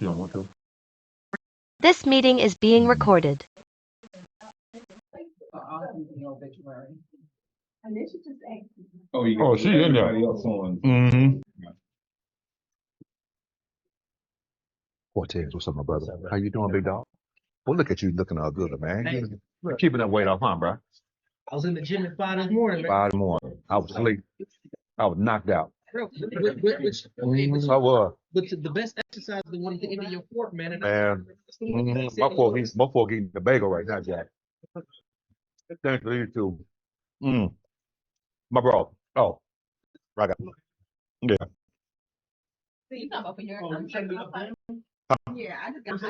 don't want to? This meeting is being recorded. Oh, she in there. Mm-hmm. Cortez, what's up, my brother? How you doing, big dog? Well, look at you looking all good, man. Hey, You're keeping that weight off, huh, bro? I was in the gym at 5 this morning, man. 5 more. I was asleep. I was knocked out. Bro, I was. but the best exercise is the one at the end of your fork, man. And Man, my fork eating the bagel right now, Jack. Thanks to you too. My bro. Oh, right. Yeah.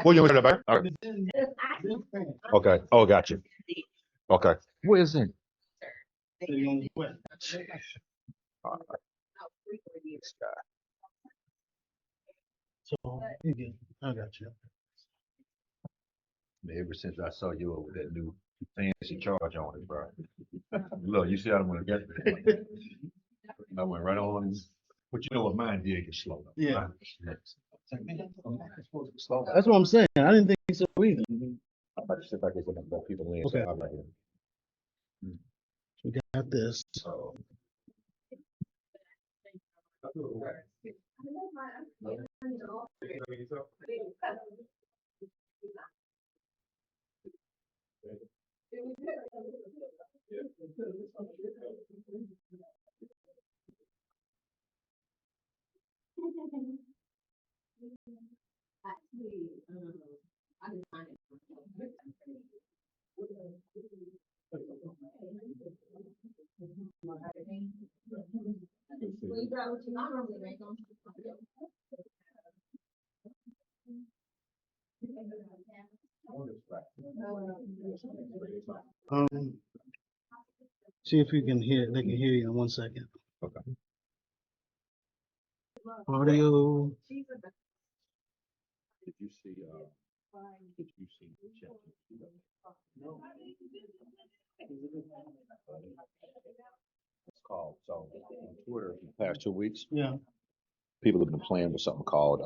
Well, you heard about it? Okay. Oh, got you. Okay. Where is it? This guy. So I got you. Ever since I saw you with that new fancy charge on it, bro. Look, you see how I'm gonna get it. I went right on. But you know what mine did get slow. Yeah. Slow. That's what I'm saying. I didn't think so either. I'm about to sit back and let people in. Okay. So I'm right here. We got this. So. See if you can hear. They can hear you in 1 second. Okay. Audio. Did you see? Did you see the chat? No. It's called so on Twitter in the past 2 weeks. Yeah. People have been playing with something called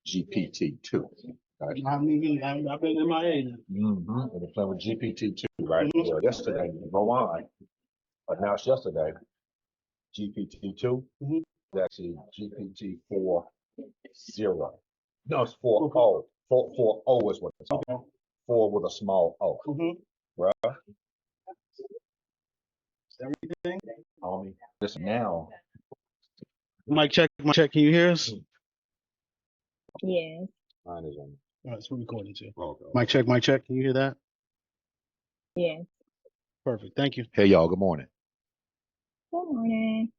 GPT-2. Right? I've been MIA now. They've been playing with GPT-2, right? Well, yesterday, go on. Announced yesterday, GPT-2 is actually GPT-4.0. No, it's 4.0. 4.0 is what it's called. Okay. 4 with a small O. Right? Everything. Homie. Listen now. Mic check. Mic check. Can you hear us? Yes. Mine is on. All right, so we're recording too. Okay. Mic check. Mic check. Can you hear that? Yes. Perfect. Thank you. Hey y'all, good morning. Good morning.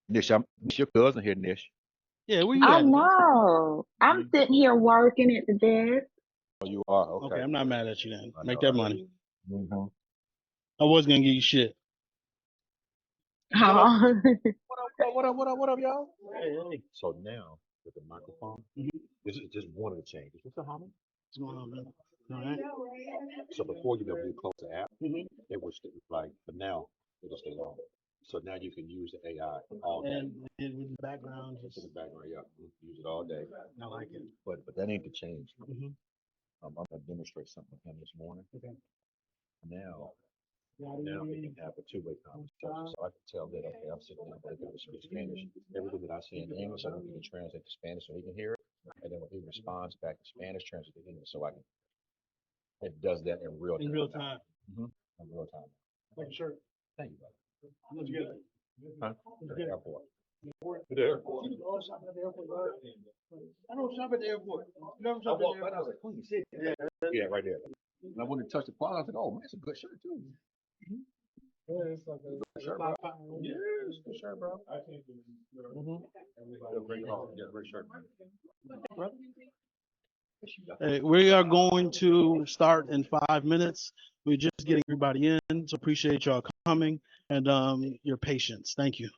Nish, it's your cousin here, Nish. Yeah, where you I at? know. I'm sitting here working at the desk. Oh, you are? Okay. Okay, I'm not mad at you then. I Make know. that money. Mm-hmm. I was gonna give you shit. Oh. What up, y'all? Hey. So now, with the microphone, this is just one of the changes. What's up, homie? What's going on, man? All right. So before you close the app, it was like, but now it'll stay on. So now you can use the AI all day. And with the background, It's in just the background, yeah. You can use it all day. I like it. But that ain't the change. Mm-hmm. I'm gonna demonstrate something with him this morning. Okay. Now we can have a two-way conversation. So I can tell that, okay, I'm sitting down, but I can speak Spanish. Everything that I say in English, I can translate to Spanish so he can hear it. And then when he responds back to Spanish, translate to English so I can. It does that in real time. In real time. In real time. Like a shirt. Thank you, brother. Looks good. Huh? To the airport. To the airport. I don't shop at the airport. I don't shop at the airport. You never I shop at the walked by, I was airport. like, Queen City. Yeah, right there. And I went to touch the closet. I was like, oh, man, it's a good shirt, too. Yeah, it's like a Shirt, bro. five. Yeah, it's a good shirt, bro. Great call. Yeah, great shirt, man. Hey, we are going to start in 5 minutes. We're just getting everybody in, so appreciate y'all coming and your patience. Thank you.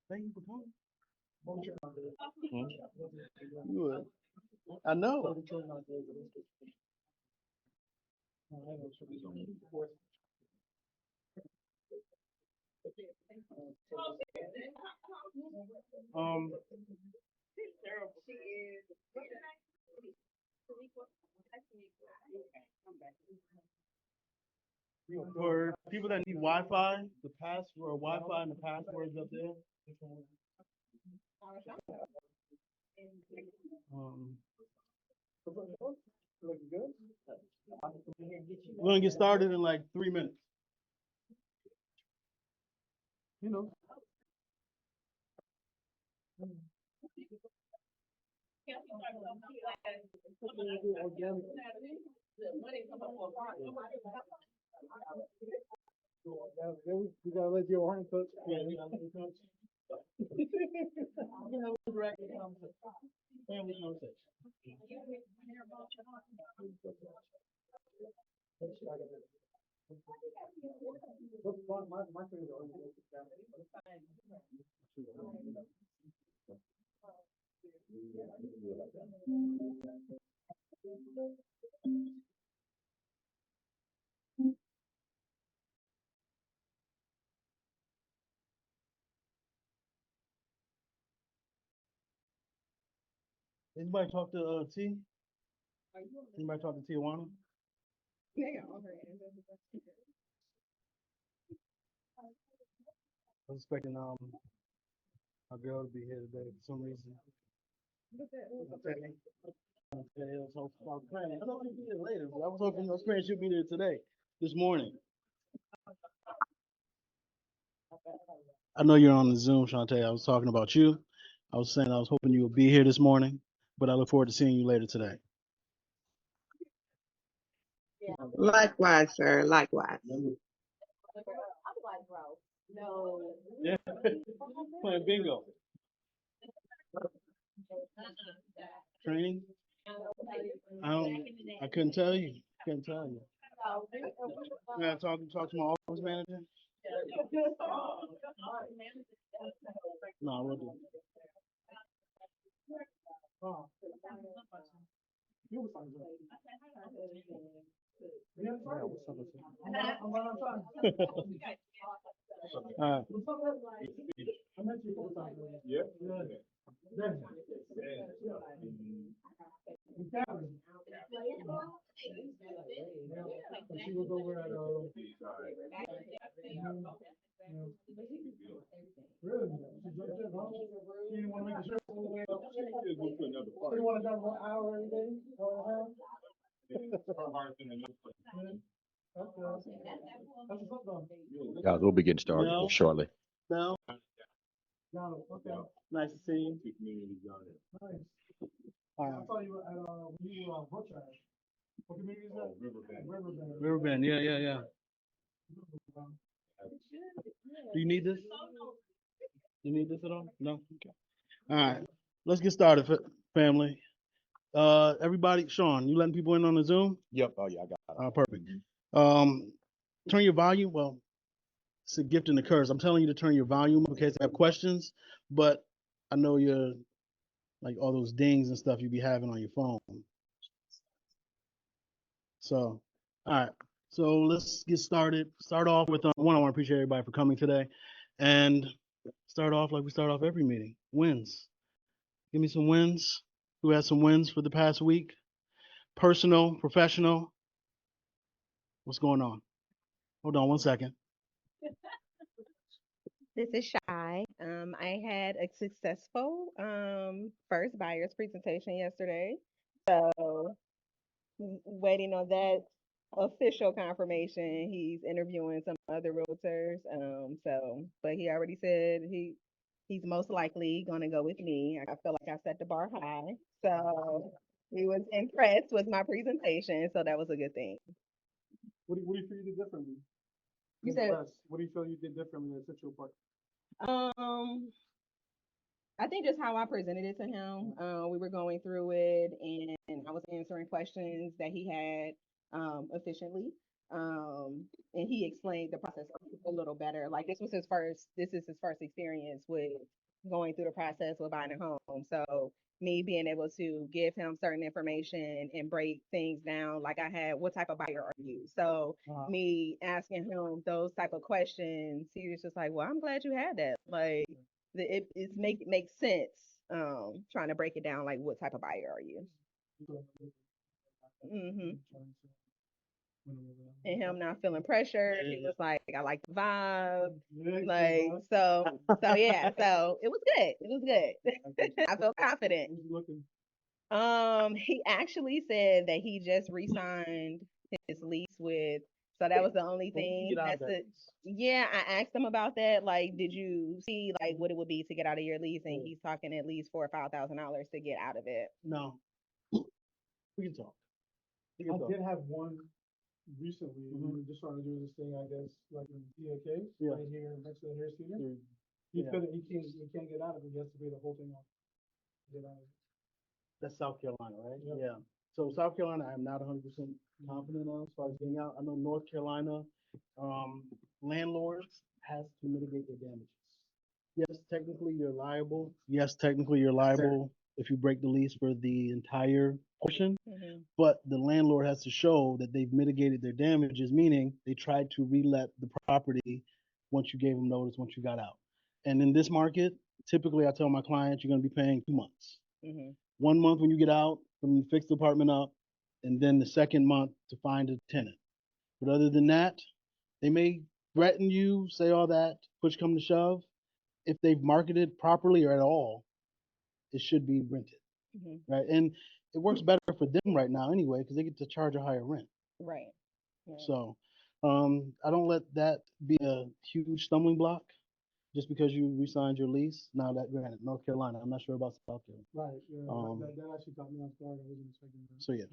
Thank you for coming. Good. I know. Um, for people that need Wi-Fi, the password, Wi-Fi and the passwords up there. Um, we're gonna get started in like 3 minutes. You know. We gotta let your horn coach. Yeah, we gotta let you coach. Family conversation. Anybody talk to T? Anybody talk to Tijuana? I was expecting our girl to be here today for some reason. I thought she'd be here later, but I was praying she'd be there today, this morning. I know you're on the Zoom, Shantae. I was talking about you. I was saying I was hoping you would be here this morning, but I look forward to seeing you later today. Likewise, sir. Likewise. Yeah, playing bingo. Training? I couldn't tell you. Couldn't tell you. You gotta talk to my office manager? No, I will do. All right. She was over at really? She jumped in, huh? She didn't want to make the trip all the way up. She didn't want to drive 1 hour every day, hour and a half. Guys, we'll be getting started No. shortly. No. No, okay. Nice to see you. Nice. I saw you at when you were on Brookshire. What community is that? Riverbend. Riverbend, yeah. Do you need this? You need this at all? No? Okay. All right. Let's get started, family. Everybody, Sean, you letting people in on the Zoom? Yep. Oh, yeah, I got it. Perfect. Turn your volume. Well, it's a gift and a curse. I'm telling you to turn your volume in case I have questions, but I know you're like all those dings and stuff you be having on your phone. So, all right. So let's get started. Start off with one. I want to appreciate everybody for coming today, and start off like we start off every meeting. Wins. Give me some wins. Who has some wins for the past week? Personal, professional. What's going on? Hold on 1 second. This is Shy. I had a successful first buyer's presentation yesterday. So waiting on that official confirmation. He's interviewing some other realtors. But he already said he's most likely gonna go with me. I feel like I set the bar high. So he was impressed with my presentation, so that was a good thing. What do you feel you did differently? You said, What do you feel you did differently at Central Park? I think just how I presented it to him. We were going through it and I was answering questions that he had efficiently. And he explained the process a little better. Like this is his first experience with going through the process with buying a home. So me being able to give him certain information and break things down, like I had, what type of buyer are you? So me asking him those type of questions, he was just like, well, I'm glad you had that. Like it makes sense. Trying to break it down, like what type of buyer are you? hmm And him not feeling pressure. He was like, I like the vibe. Like, so yeah, so it was good. It was good. I felt confident. He actually said that he just re-signed his lease with, so that was the only thing. Yeah, I asked him about that. Like, did you see like what it would be to get out of your lease? And he's talking at least $4,000 or $5,000 to get out of it. No, we can talk. I did have one recently. We were just trying to do this thing, I guess, like in DAK, Yeah. right here next to the Harris Theater. Yeah. He can't get out of it. He has to pay the whole thing off. to Get out of it. That's South Carolina, right? Yep. Yeah. So South Carolina, I'm not 100% confident on as far as getting out. I know North Carolina, landlords has to mitigate their damages. Yes, technically you're liable. Yes, technically you're liable if you break the lease for the entire portion. But the landlord has to show that they've mitigated their damages, meaning they tried to relet the property once you gave them notice, once you got out. And in this market, typically I tell my clients you're going to be paying 2 months. 1 month when you get out, when you fix the apartment up, and then the second month to find a tenant. But other than that, they may threaten you, say all that, push come to shove. If they've marketed properly or at all, it should be rented, right? And it works better for them right now anyway because they get to charge a higher rent. Right. Yeah. So I don't let that be a huge stumbling block just because you re-signed your lease. Now that granted, North Carolina, I'm not sure about South Carolina. Right. Yeah. That actually caught me off guard. I wasn't expecting that. So yeah.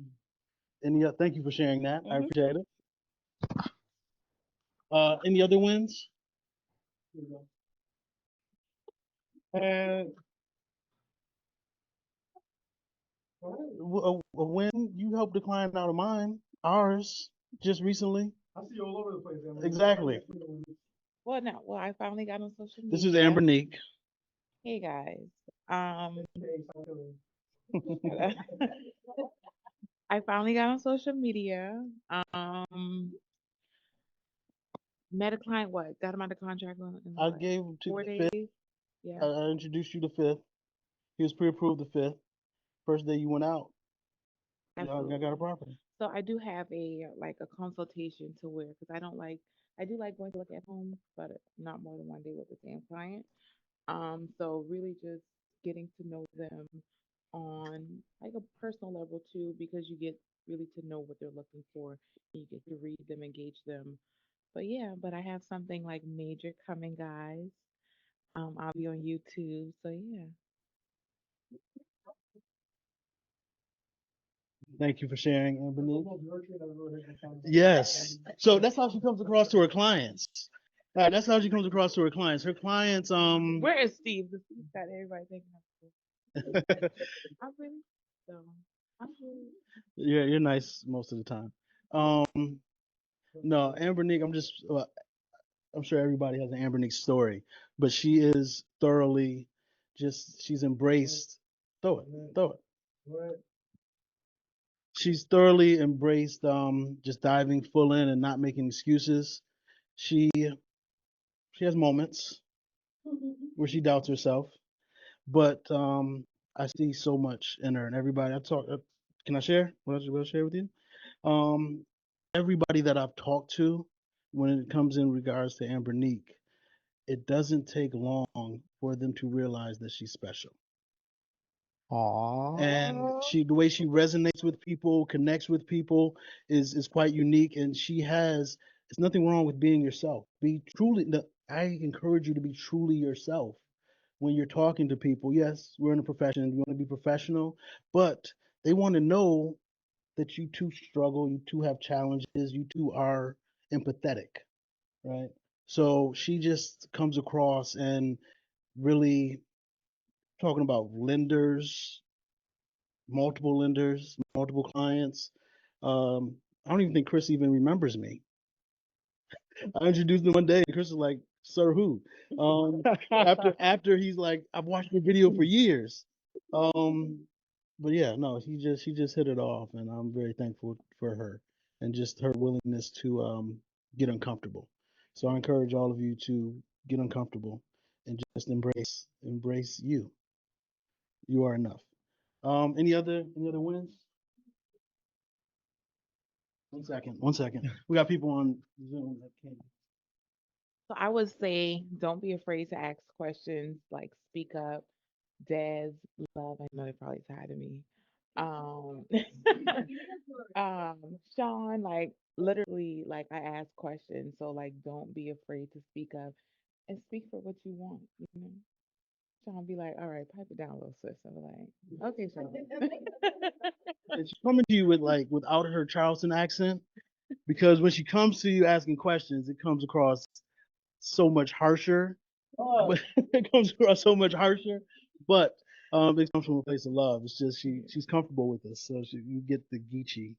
And thank you for sharing that. I appreciate it. Any other wins? Here you go. And a win, you helped the client out of mine, ours, just recently. I see you all over the place. Emily. Exactly. Well, no. Well, I finally got on social media. This is Amber Neek. Hey guys. Okay, South Carolina. I finally got on social media. Met a client. What? Got him out of contract in I what, gave him to 4 the days. fifth. Yeah. I introduced you the fifth. He was pre-approved the fifth. First day you went out, I got a property. So I do have a consultation to where, because I do like going to look at homes, but not more than 1 day with the same client. So really just getting to know them on like a personal level too, because you get really to know what they're looking for. You get to read them, engage them. But yeah, but I have something like major coming, guys. I'll be on YouTube. So yeah. Thank you for sharing, Amber Neek. Yes. So that's how she comes across to her clients. Right, that's how she comes across to her clients. Her clients, Where is Steve? The Steve got everybody thinking I'm really so I'm really yeah, you're nice most of the time. No, Amber Neek, I'm sure everybody has an Amber Neek story, but she is thoroughly she's embraced. Throw it. She's thoroughly embraced just diving full in and not making excuses. She has moments where she doubts herself, but I see so much in her and everybody I talk. Can I share? What I'll share with you? Everybody that I've talked to when it comes in regards to Amber Neek, it doesn't take long for them to realize that she's special. And the way she resonates with people, connects with people is quite unique. And there's nothing wrong with being yourself. I encourage you to be truly yourself when you're talking to people. Yes, we're in a profession. You want to be professional, but they want to know that you too struggle, you too have challenges, you too are empathetic, right? So she just comes across and really talking about lenders, multiple clients. I don't even think Chris even remembers me. I introduced him one day, and Chris was like, Sir who? After he's like, I've watched your video for years. But yeah, no, she just hit it off, and I'm very thankful for her and just her willingness to get uncomfortable. So I encourage all of you to get uncomfortable and just embrace you. You are enough. Any other wins? One second. We got people on Zoom that can't. So I would say don't be afraid to ask questions, like speak up. Des, love, I know they're probably tired of me. Um, Sean, like literally, like I ask questions, so like don't be afraid to speak up and speak for what you want, you know. Sean be like, all right, pipe it down, little sis. I'm like, okay, Sean. And she's coming to you with like without her Charleston accent because when she comes to you asking questions, it comes across so much harsher. But it comes across so much harsher. But it comes from a place of love. It's just she's comfortable with us, so you get the Geechee.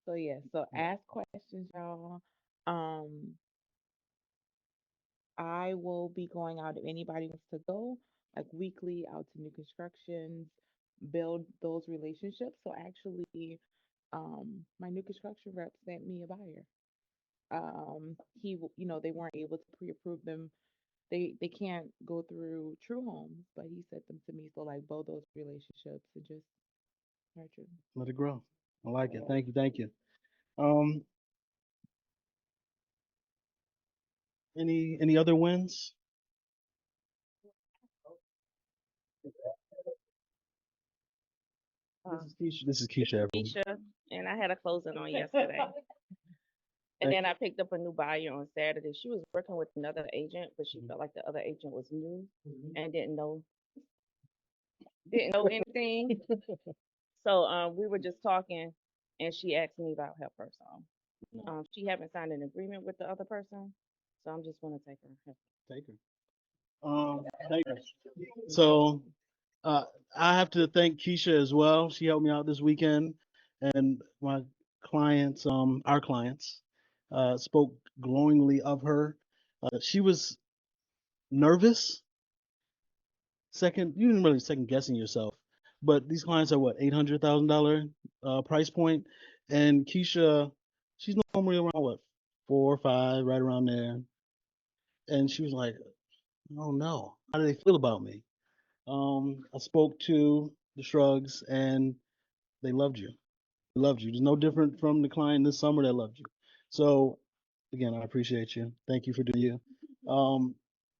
So yeah, so ask questions, y'all. Um, I will be going out if anybody wants to go, like weekly out to new constructions, build those relationships. So actually, my new construction rep sent me a buyer. They weren't able to pre-approve them. They can't go through True Homes, but he sent them to me. So like build those relationships and just nurture them. Let it grow. I like it. Thank you. Um, any other wins? This is Keisha. Everyone. Keisha, and I had a closing on yesterday. And then I picked up a new buyer on Saturday. She was working with another agent, but she felt like the other agent was new and didn't know anything. So we were just talking, and she asked me about help her. So she haven't signed an agreement with the other person, so I'm just gonna take her. Take her. Thank her. So uh, I have to thank Keisha as well. She helped me out this weekend, and my clients, our clients, spoke glowingly of her. She was nervous. You didn't really second guessing yourself, but these clients are what $800,000 price point, and Keisha, she's normally around what 4 or 5, right around there, and she was like, "Oh no, how do they feel about me?" I spoke to the Shrugs, and they loved you. They loved you. It's no different from the client this summer that loved you. So, again, I appreciate you. Thank you for doing you.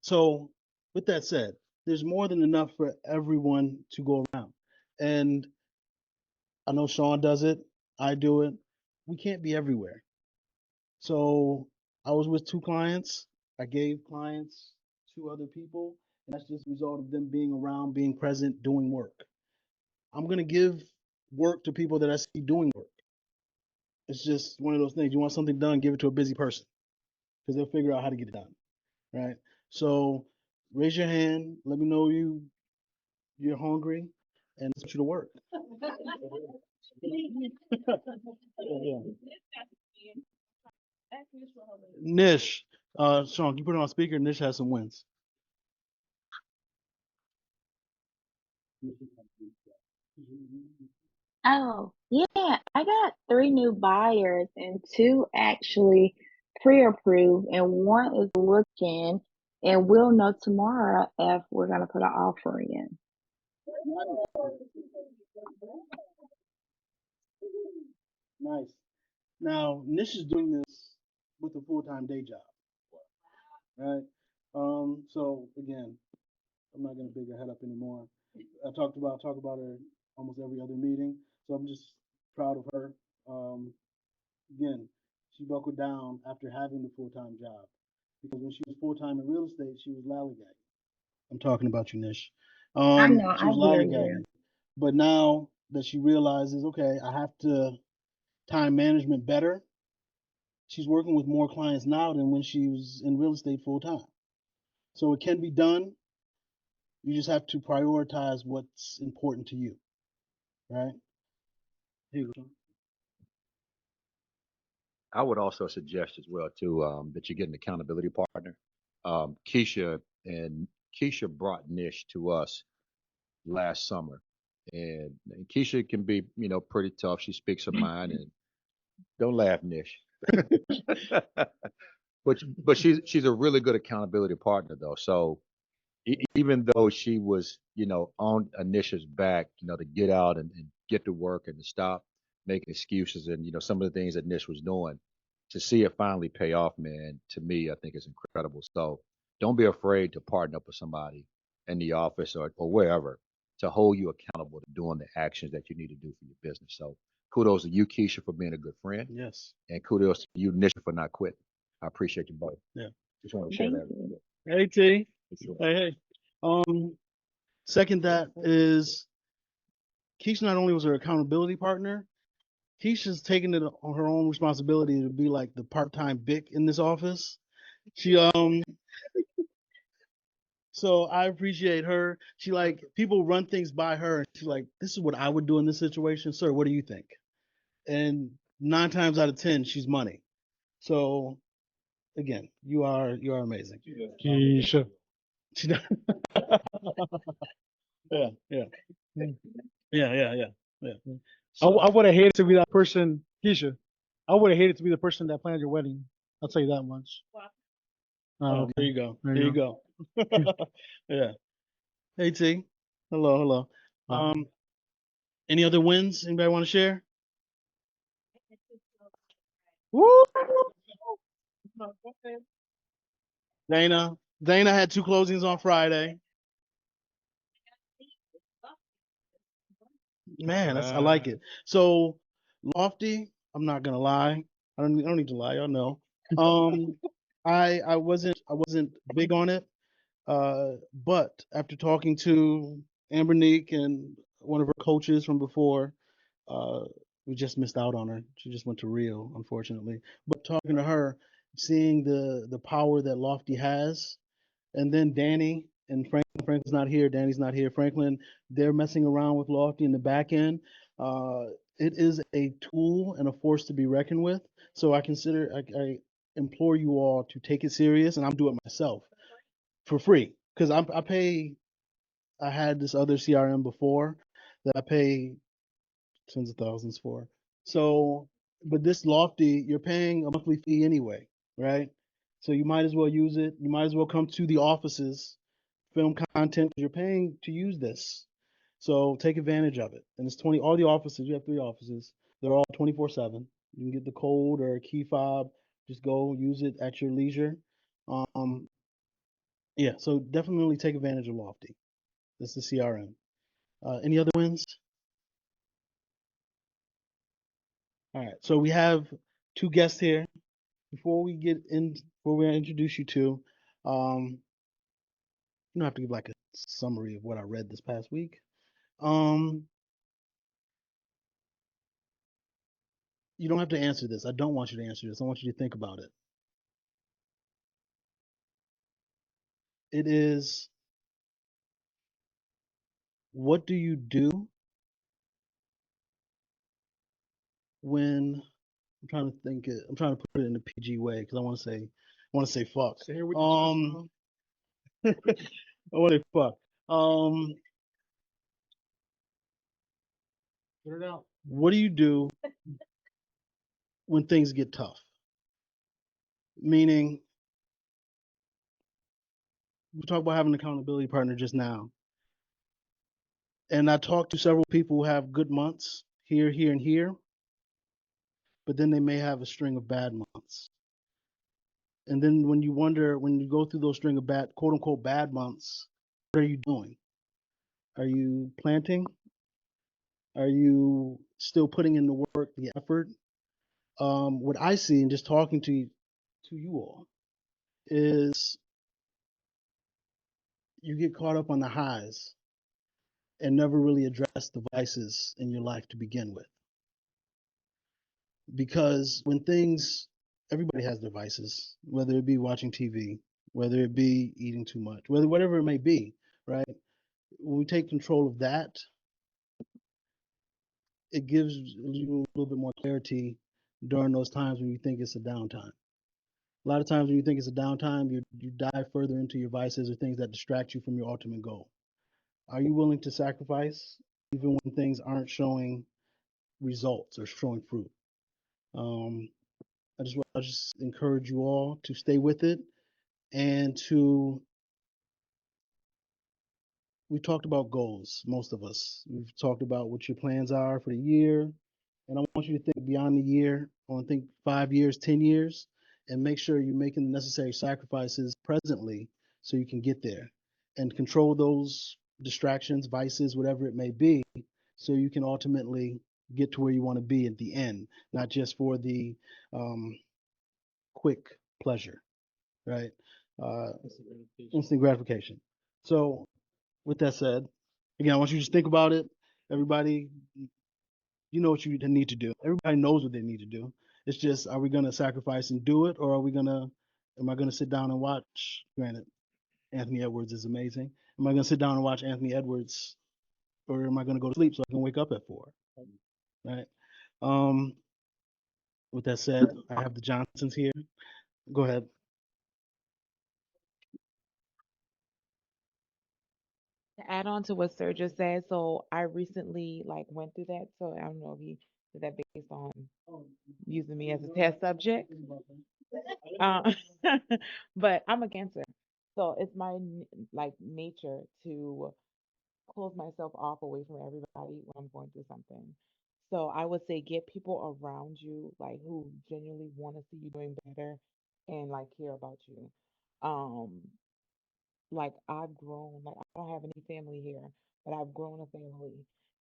So, with that said, there's more than enough for everyone to go around. And I know Sean does it. I do it. We can't be everywhere. So, I was with 2 clients. I gave clients 2 other people. And that's just a result of them being around, being present, doing work. I'm going to give work to people that I see doing work. It's just one of those things. You want something done, give it to a busy person because they'll figure out how to get it done, right? So raise your hand. Let me know you're hungry, and put you to work. Yeah. Nish, Sean, you put it on speaker. Nish has some wins. Oh, yeah, I got 3 new buyers and 2 actually pre-approved, and one is looking, and we'll know tomorrow if we're gonna put an offer in. Nice. Now Nish is doing this with a full-time day job, right? So again, I'm not gonna big her head up anymore. I talk about her almost every other meeting, so I'm just proud of her. Um, Again, she buckled down after having the full-time job because when she was full-time in real estate, she was lollygagging. I'm talking about you, Nish. I know, She I was hear you. lollygagging, but now that she realizes, okay, I have to time management better. She's working with more clients now than when she was in real estate full-time. So it can be done. You just have to prioritize what's important to you, right? Here you go. I would also suggest as well too that you get an accountability partner. Keisha and Keisha brought Nish to us last summer, and Keisha can be, pretty tough. She speaks her mind, and don't laugh, Nish. But she's a really good accountability partner though. So even though she was, on Anisha's back, to get out and get to work and to stop making excuses and, some of the things that Nish was doing, to see it finally pay off, man, to me, I think is incredible. So don't be afraid to partner up with somebody in the office or wherever to hold you accountable to doing the actions that you need to do for your business. So kudos to you, Keisha, for being a good friend, Yes. and kudos to you, Nisha, for not quitting. I appreciate you both. Yeah. Just want to share Thank that. you. Hey T. For sure. Hey, hey. Second that is Keisha not only was her accountability partner, Keisha's taking it on her own responsibility to be like the part-time Bic in this office. She so I appreciate her. She like people run things by her and she's like, this is what I would do in this situation. Sir, what do you think? And 9 times out of 10, she's money. So again, you are amazing. Keisha. She does. Yeah, yeah, yeah. Yeah. I, So I would have hated to be that person, Keisha. I would have hated to be the person that planned your wedding. I'll tell you that much. oh, Okay. there you go. There There you you go. Yeah. Hey T. Hello, hello. go. Any other wins? Anybody want to share? Woo! Dana. Dana had 2 closings on Friday. Man, I like it. So Lofty, I'm not gonna lie. I don't need to lie, y'all know. Um I wasn't big on it. But after talking to Ambernique and one of her coaches from before, uh, we just missed out on her. She just went to Rio, unfortunately. But talking to her, seeing the power that Lofty has, and then Danny and Franklin's not here. Danny's not here. Franklin, they're messing around with Lofty in the back end. Uh, it is a tool and a force to be reckoned with. So I implore you all to take it serious, and I'm doing it myself for free because I pay. I had this other CRM before that I pay tens of thousands for. So, but this Lofty, you're paying a monthly fee anyway, right? So you might as well use it. You might as well come to the offices, film content. You're paying to use this. So take advantage of it. And it's 20, all the offices, we have 3 offices. They're all 24/7. You can get the code or a key fob. Just go use it at your leisure. Um, yeah, so definitely take advantage of Lofty. That's the CRM. Any other wins? All right. So we have 2 guests here. Before we introduce you to, you don't have to give like a summary of what I read this past week. Um, you don't have to answer this. I don't want you to answer this. I want you to think about it. It is, what do you do when I'm trying to put it in a PG way because I want to say fuck. Say here with your chest, bro. I want to say fuck. Um, Get it out. what do you do when things get tough? Meaning, we talked about having an accountability partner just now. And I talked to several people who have good months here, here, and here, but then they may have a string of bad months. And then when you go through those string of bad, quote unquote, bad months, what are you doing? Are you planting? Are you still putting in the work, the effort? What I see in just talking to you all is you get caught up on the highs and never really address the vices in your life to begin with. Because everybody has their vices, whether it be watching TV, whether it be eating too much, whatever it may be, right? When we take control of that, it gives you a little bit more clarity during those times when you think it's a downtime. A lot of times when you think it's a downtime, you dive further into your vices or things that distract you from your ultimate goal. Are you willing to sacrifice even when things aren't showing results or showing fruit? Um, I just encourage you all to stay with it and to. We talked about goals, most of us. We've talked about what your plans are for the year, and I want you to think beyond the year. I want to think 5 years, 10 years, and make sure you're making the necessary sacrifices presently so you can get there, and control those distractions, vices, whatever it may be, so you can ultimately get to where you want to be at the end, not just for the quick pleasure, right? Uh, instant gratification. So, with that said, again, I want you to just think about it. Everybody, you know what you need to do. Everybody knows what they need to do. It's just, are we going to sacrifice and do it, or am I going to sit down and watch? Granted, Anthony Edwards is amazing. Am I going to sit down and watch Anthony Edwards, or am I going to go to sleep so I can wake up at 4? Right. Um, with that said, I have the Johnsons here. Go ahead. To add on to what Sir just said, so I recently like went through that. So I don't know if he did that based on using me as a test subject. Uh, but I'm a Cancer, so it's my like nature to close myself off away from everybody when I'm going through something. So I would say get people around you like who genuinely want to see you doing better and like care about you. Um, like I've grown, like I don't have any family here, but I've grown a family.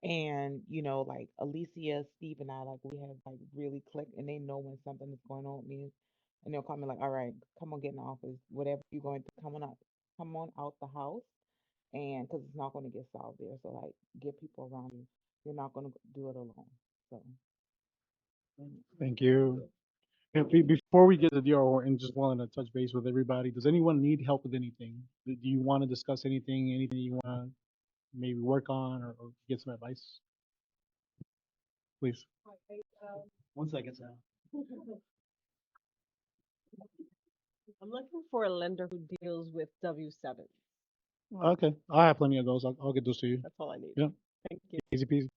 And like Alicia, Steve, and I, like we have like really clicked, and they know when something is going on with me, and they'll call me like, "All right, come on, get in the office. Whatever you're going to come on out the house, and because it's not going to get solved there. So like, get people around you. You're not going to do it alone. So Thank you. And before we get to the DRO and just wanting to touch base with everybody, does anyone need help with anything? Do you want to discuss anything you want to maybe work on or get some advice? Please. 1 second, Sal. I'm looking for a lender who deals with W7. Okay, I have plenty of those. I'll get those to you. That's all I need. Yeah, Thank you. easy peasy.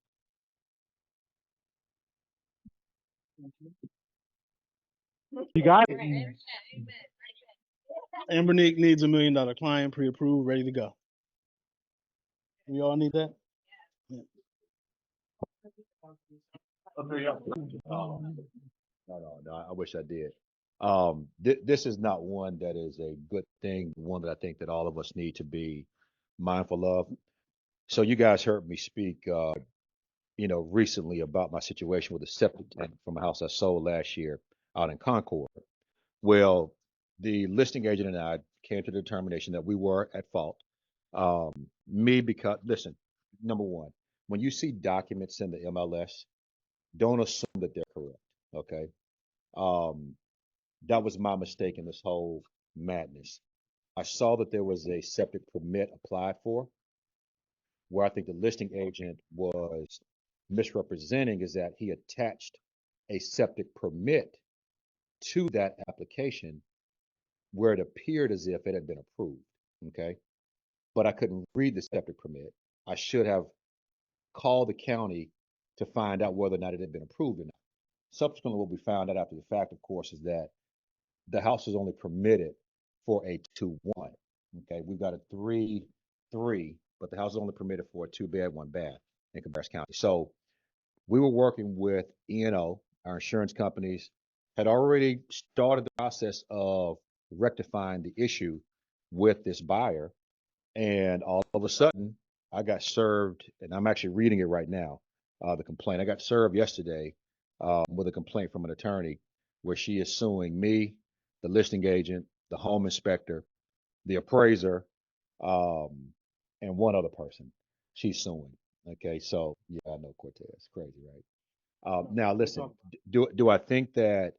You got it. Ambernick needs $1 million client, pre-approved, ready to go. We all need that. Yeah. No, I wish I did. This is not one that is a good thing, one that I think that all of us need to be mindful of. So you guys heard me speak, recently about my situation with the septic tank from a house I sold last year out in Concord. Well, the listing agent and I came to the determination that we were at fault. Because, listen, number one, when you see documents in the MLS, don't assume that they're correct. Okay. Um, that was my mistake in this whole madness. I saw that there was a septic permit applied for, where I think the listing agent was misrepresenting is that he attached a septic permit to that application where it appeared as if it had been approved. Okay. But I couldn't read the septic permit. I should have called the county to find out whether or not it had been approved or not. Subsequently, what we found out after the fact, of course, is that the house is only permitted for a 2-1. Okay, we've got a 3-3, but the house is only permitted for a 2-bed, 1-bath in Cabarrus County. So we were working with E&O, our insurance companies had already started the process of rectifying the issue with this buyer. And all of a sudden, I got served, and I'm actually reading it right now, the complaint. I got served yesterday with a complaint from an attorney where she is suing me, the listing agent, the home inspector, the appraiser, um, and one other person. She's suing. Okay, so yeah, I know Cortez. Crazy, right? Now, listen, do I think that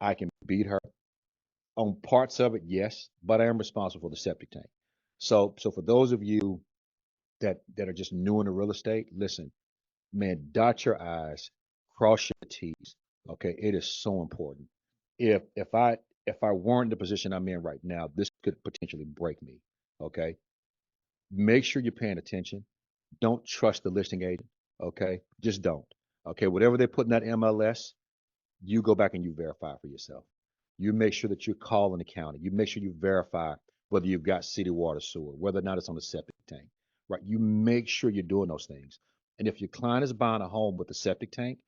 I can beat her on parts of it? Yes, but I am responsible for the septic tank. So for those of you that are just new into real estate, listen, man, dot your I's, cross your T's. Okay, it is so important. If I if I weren't in the position I'm in right now, this could potentially break me. Okay. Make sure you're paying attention. Don't trust the listing agent. Okay. Just don't. Okay. Whatever they put in that MLS, you go back and you verify for yourself. You make sure that you're calling the county. You make sure you verify whether you've got city water sewer, whether or not it's on the septic tank, right? You make sure you're doing those things. And if your client is buying a home with a septic tank,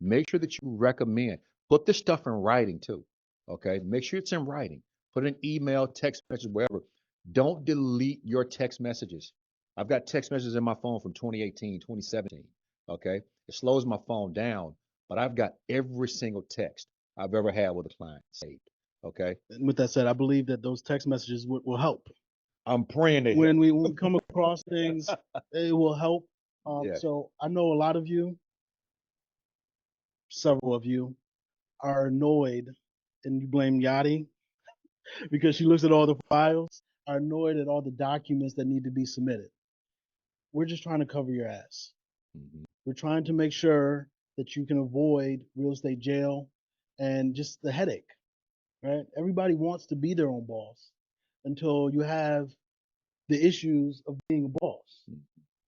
make sure that you recommend, put this stuff in writing too. Okay. Make sure it's in writing. Put an email, text message, wherever. Don't delete your text messages. I've got text messages in my phone from 2018, 2017. Okay. It slows my phone down, but I've got every single text I've ever had with a client saved. Okay. And with that said, I believe that those text messages will help. I'm praying they When help. we come across things, it will help. Yeah. So I know a lot of you, several of you, are annoyed, and you blame Yachty because she looks at all the files, are annoyed at all the documents that need to be submitted. We're just trying to cover your ass. Mhm. We're trying to make sure that you can avoid real estate jail and just the headache, right? Everybody wants to be their own boss until you have the issues of being a boss,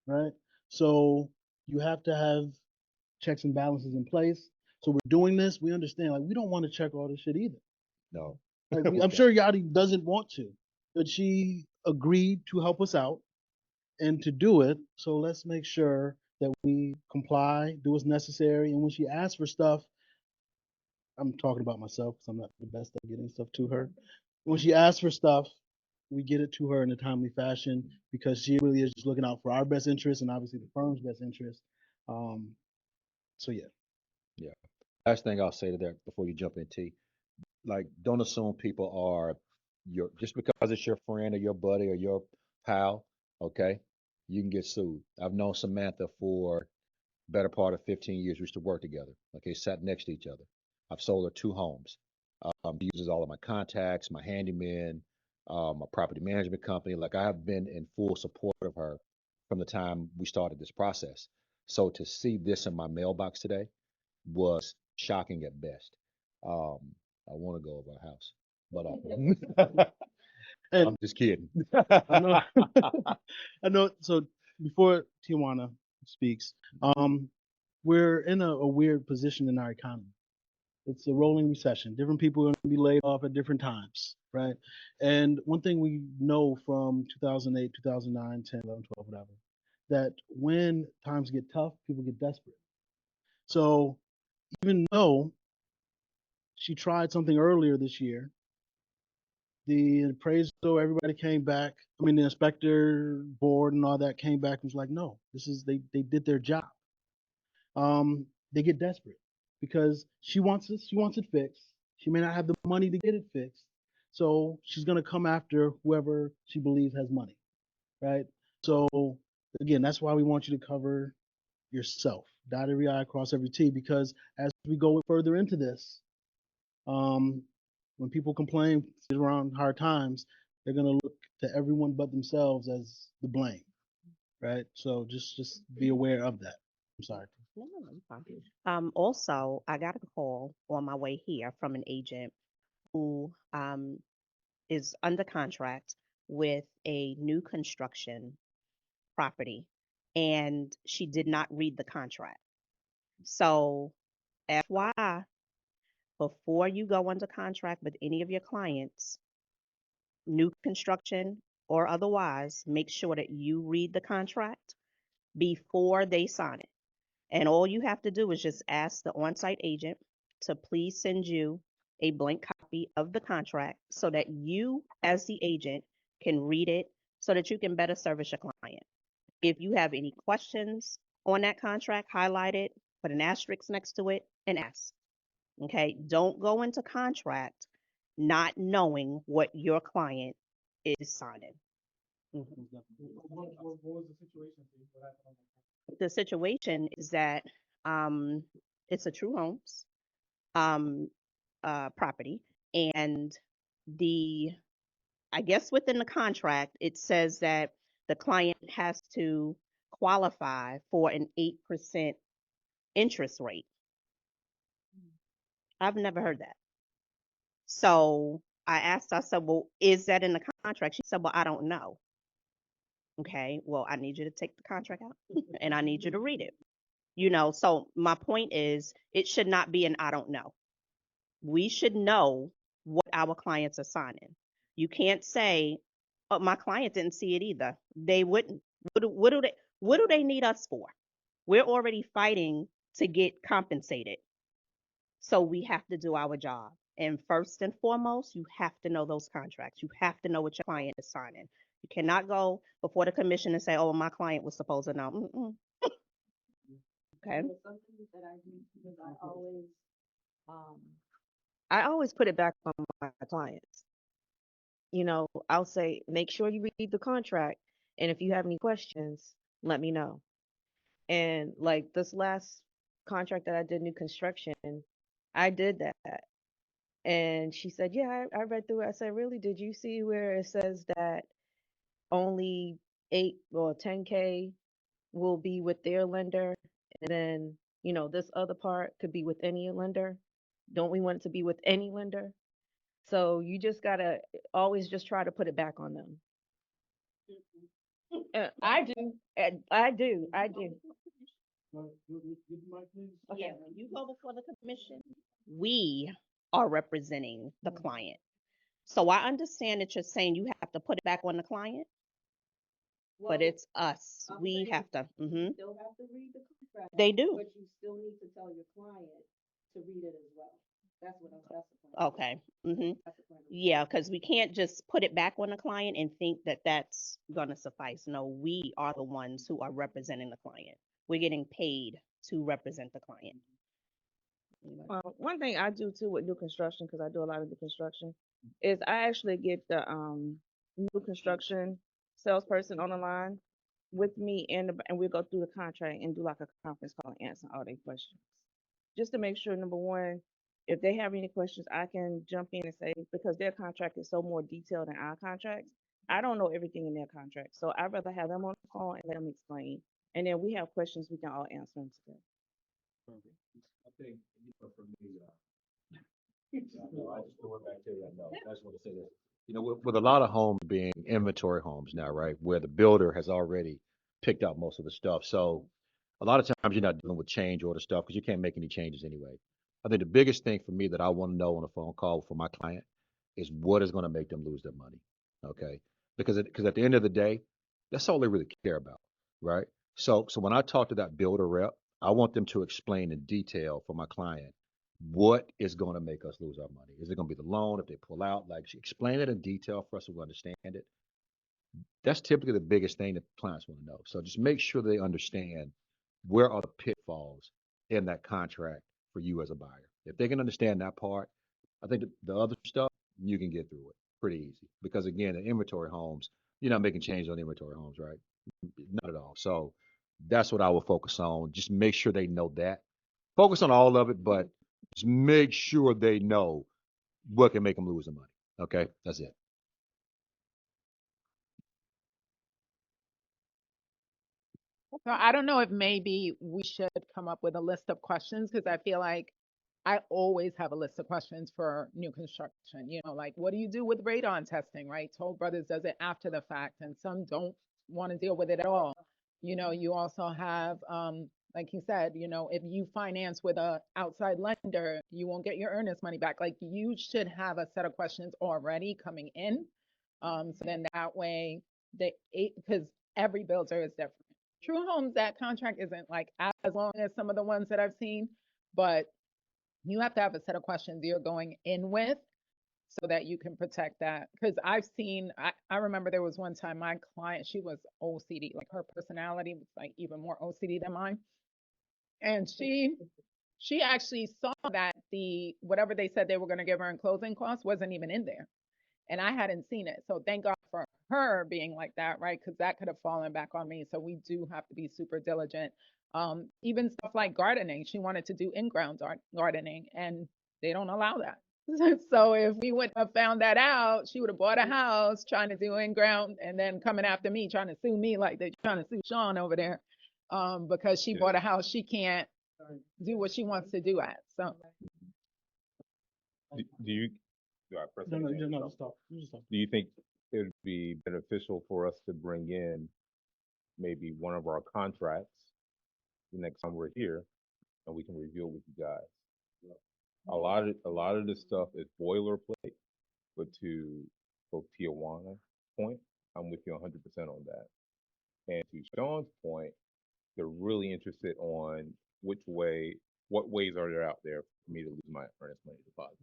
right? So you have to have checks and balances in place. So we're doing this. We understand, like, we don't want to check all this shit either. No. Like, We I'm can't. sure Yachty doesn't want to, but she agreed to help us out and to do it. So let's make sure that we comply, do what's necessary. And when she asks for stuff, I'm talking about myself because I'm not the best at getting stuff to her. When she asks for stuff, we get it to her in a timely fashion because she really is just looking out for our best interest and obviously the firm's best interest. Um, so yeah. Yeah. Last thing I'll say to that before you jump in, T, like, don't assume people are your, just because it's your friend or your buddy or your pal, okay, you can get sued. I've known Samantha for better part of 15 years. We used to work together, okay, sat next to each other. I've sold her 2 homes. She uses all of my contacts, my handyman, my property management company. Like, I have been in full support of her from the time we started this process. So to see this in my mailbox today was shocking at best. Um, I want to go over her house, but And I'm just kidding. I know, I know. So before Tijuana speaks, um, we're in a weird position in our economy. It's a rolling recession. Different people are going to be laid off at different times, right? And one thing we know from 2008, 2009, 10, 11, 12, whatever, that when times get tough, people get desperate. So even though she tried something earlier this year, the appraisal, everybody came back. I mean, the inspector board and all that came back and was like, no, this is, they did their job. They get desperate because she wants it fixed. She may not have the money to get it fixed. So she's going to come after whoever she believes has money, right? So again, that's why we want you to cover yourself, dot every I, cross every T, because as we go further into this, um, when people complain around hard times, they're going to look to everyone but themselves as the blame, right? So just be aware of that. I'm sorry. No, no, no, you're fine. Also, I got a call on my way here from an agent who is under contract with a new construction property, and she did not read the contract. So, FYI, before you go under contract with any of your clients, new construction or otherwise, make sure that you read the contract before they sign it. And all you have to do is just ask the on-site agent to please send you a blank copy of the contract so that you, as the agent, can read it so that you can better service your client. If you have any questions on that contract, highlight it, put an asterisk next to it, and ask. Okay? Don't go into contract not knowing what your client is signing. Mhm. What was the situation? What happened? The situation is that um, it's a true homes um, property, and the I guess within the contract it says that the client has to qualify for an 8% interest rate. I've never heard that. So I asked her, I said, well, is that in the contract? She said, well, I don't know. Okay, well, I need you to take the contract out and I need you to read it. So my point is, it should not be an I don't know. We should know what our clients are signing. You can't say, oh, my client didn't see it either. They wouldn't. What do they need us for? We're already fighting to get compensated. So we have to do our job. And first and foremost, you have to know those contracts. You have to know what your client is signing. You cannot go before the commission and say, oh, my client was supposed to know. Mm-mm. Okay. I always put it back on my clients. I'll say, make sure you read the contract, and if you have any questions, let me know. And like this last contract that I did, new construction, I did that. And she said, yeah, I read through it. I said, really? Did you see where it says that only 10K will be with their lender, and then, this other part could be with any lender? Don't we want it to be with any lender? So you just gotta always just try to put it back on them. I do. I do. I do. Okay, when you go before the commission, we are representing the client. So I understand that you're saying you have to put it back on the client, but it's us. We have to. Still have to read the contract, They do. but you still need to tell your client to read it as well. That's the point. Okay. That's the point. Yeah, because we can't just put it back on the client and think that that's going to suffice. No, we are the ones who are representing the client. We're getting paid to represent the client. One thing I do too with new construction, because I do a lot of new construction, is I actually get the new construction salesperson on the line with me, and we go through the contract and do like a conference call and answer all their questions, just to make sure, number one, if they have any questions, I can jump in and say, because their contract is so more detailed than our contracts. I don't know everything in their contract, so I'd rather have them on the call and let them explain, and then we have questions, we can all answer them together. I think, for me, no, I just go back to that. No, I just want to say this. With a lot of homes being inventory homes now, right, where the builder has already picked out most of the stuff. So a lot of times you're not dealing with change order stuff because you can't make any changes anyway. I think the biggest thing for me that I want to know on a phone call for my client is what is going to make them lose their money. Okay. Because at the end of the day, that's all they really care about, right? So when I talk to that builder rep, I want them to explain in detail for my client what is going to make us lose our money. Is it going to be the loan if they pull out? Like, explain it in detail for us so we understand it. That's typically the biggest thing that clients want to know. So just make sure they understand where are the pitfalls in that contract for you as a buyer. If they can understand that part, I think the other stuff you can get through it pretty easy. Because again, in inventory homes, you're not making changes on inventory homes, right? Not at all. So that's what I will focus on. Just make sure they know that. Focus on all of it, but just make sure they know what can make them lose the money. Okay, that's it. So I don't know if maybe we should come up with a list of questions because I feel like I always have a list of questions for new construction. Like what do you do with radon testing, right? Toll Brothers does it after the fact, and some don't want to deal with it at all. You also have, like you said, if you finance with a outside lender, you won't get your earnest money back. Like you should have a set of questions already coming in. So then that way because every builder is different. True Homes, that contract isn't like as long as some of the ones that I've seen, but you have to have a set of questions you're going in with so that you can protect that. Because I remember there was one time my client, she was OCD, like her personality was like even more OCD than mine. And she actually saw that the whatever they said they were going to give her in closing costs wasn't even in there. And I hadn't seen it. So thank God for her being like that, right? Because that could have fallen back on me. So we do have to be super diligent. Even stuff like gardening, she wanted to do in-ground gardening, and they don't allow that. So if we would have found that out, she would have bought a house trying to do in-ground and then coming after me, trying to sue me like they're trying to sue Sean over there, because she bought a house she can't do what she wants to do at. So Do you Do I press No, no, anything? no, just talk. You just talk. Do you think it would be beneficial for us to bring in maybe one of our contracts the next time we're here and we can review it with you guys? A lot of this stuff is boilerplate, but to both Tijuana point, I'm with you 100% on that. And to Sean's point, they're really interested on what ways are there out there for me to lose my earnest money deposit,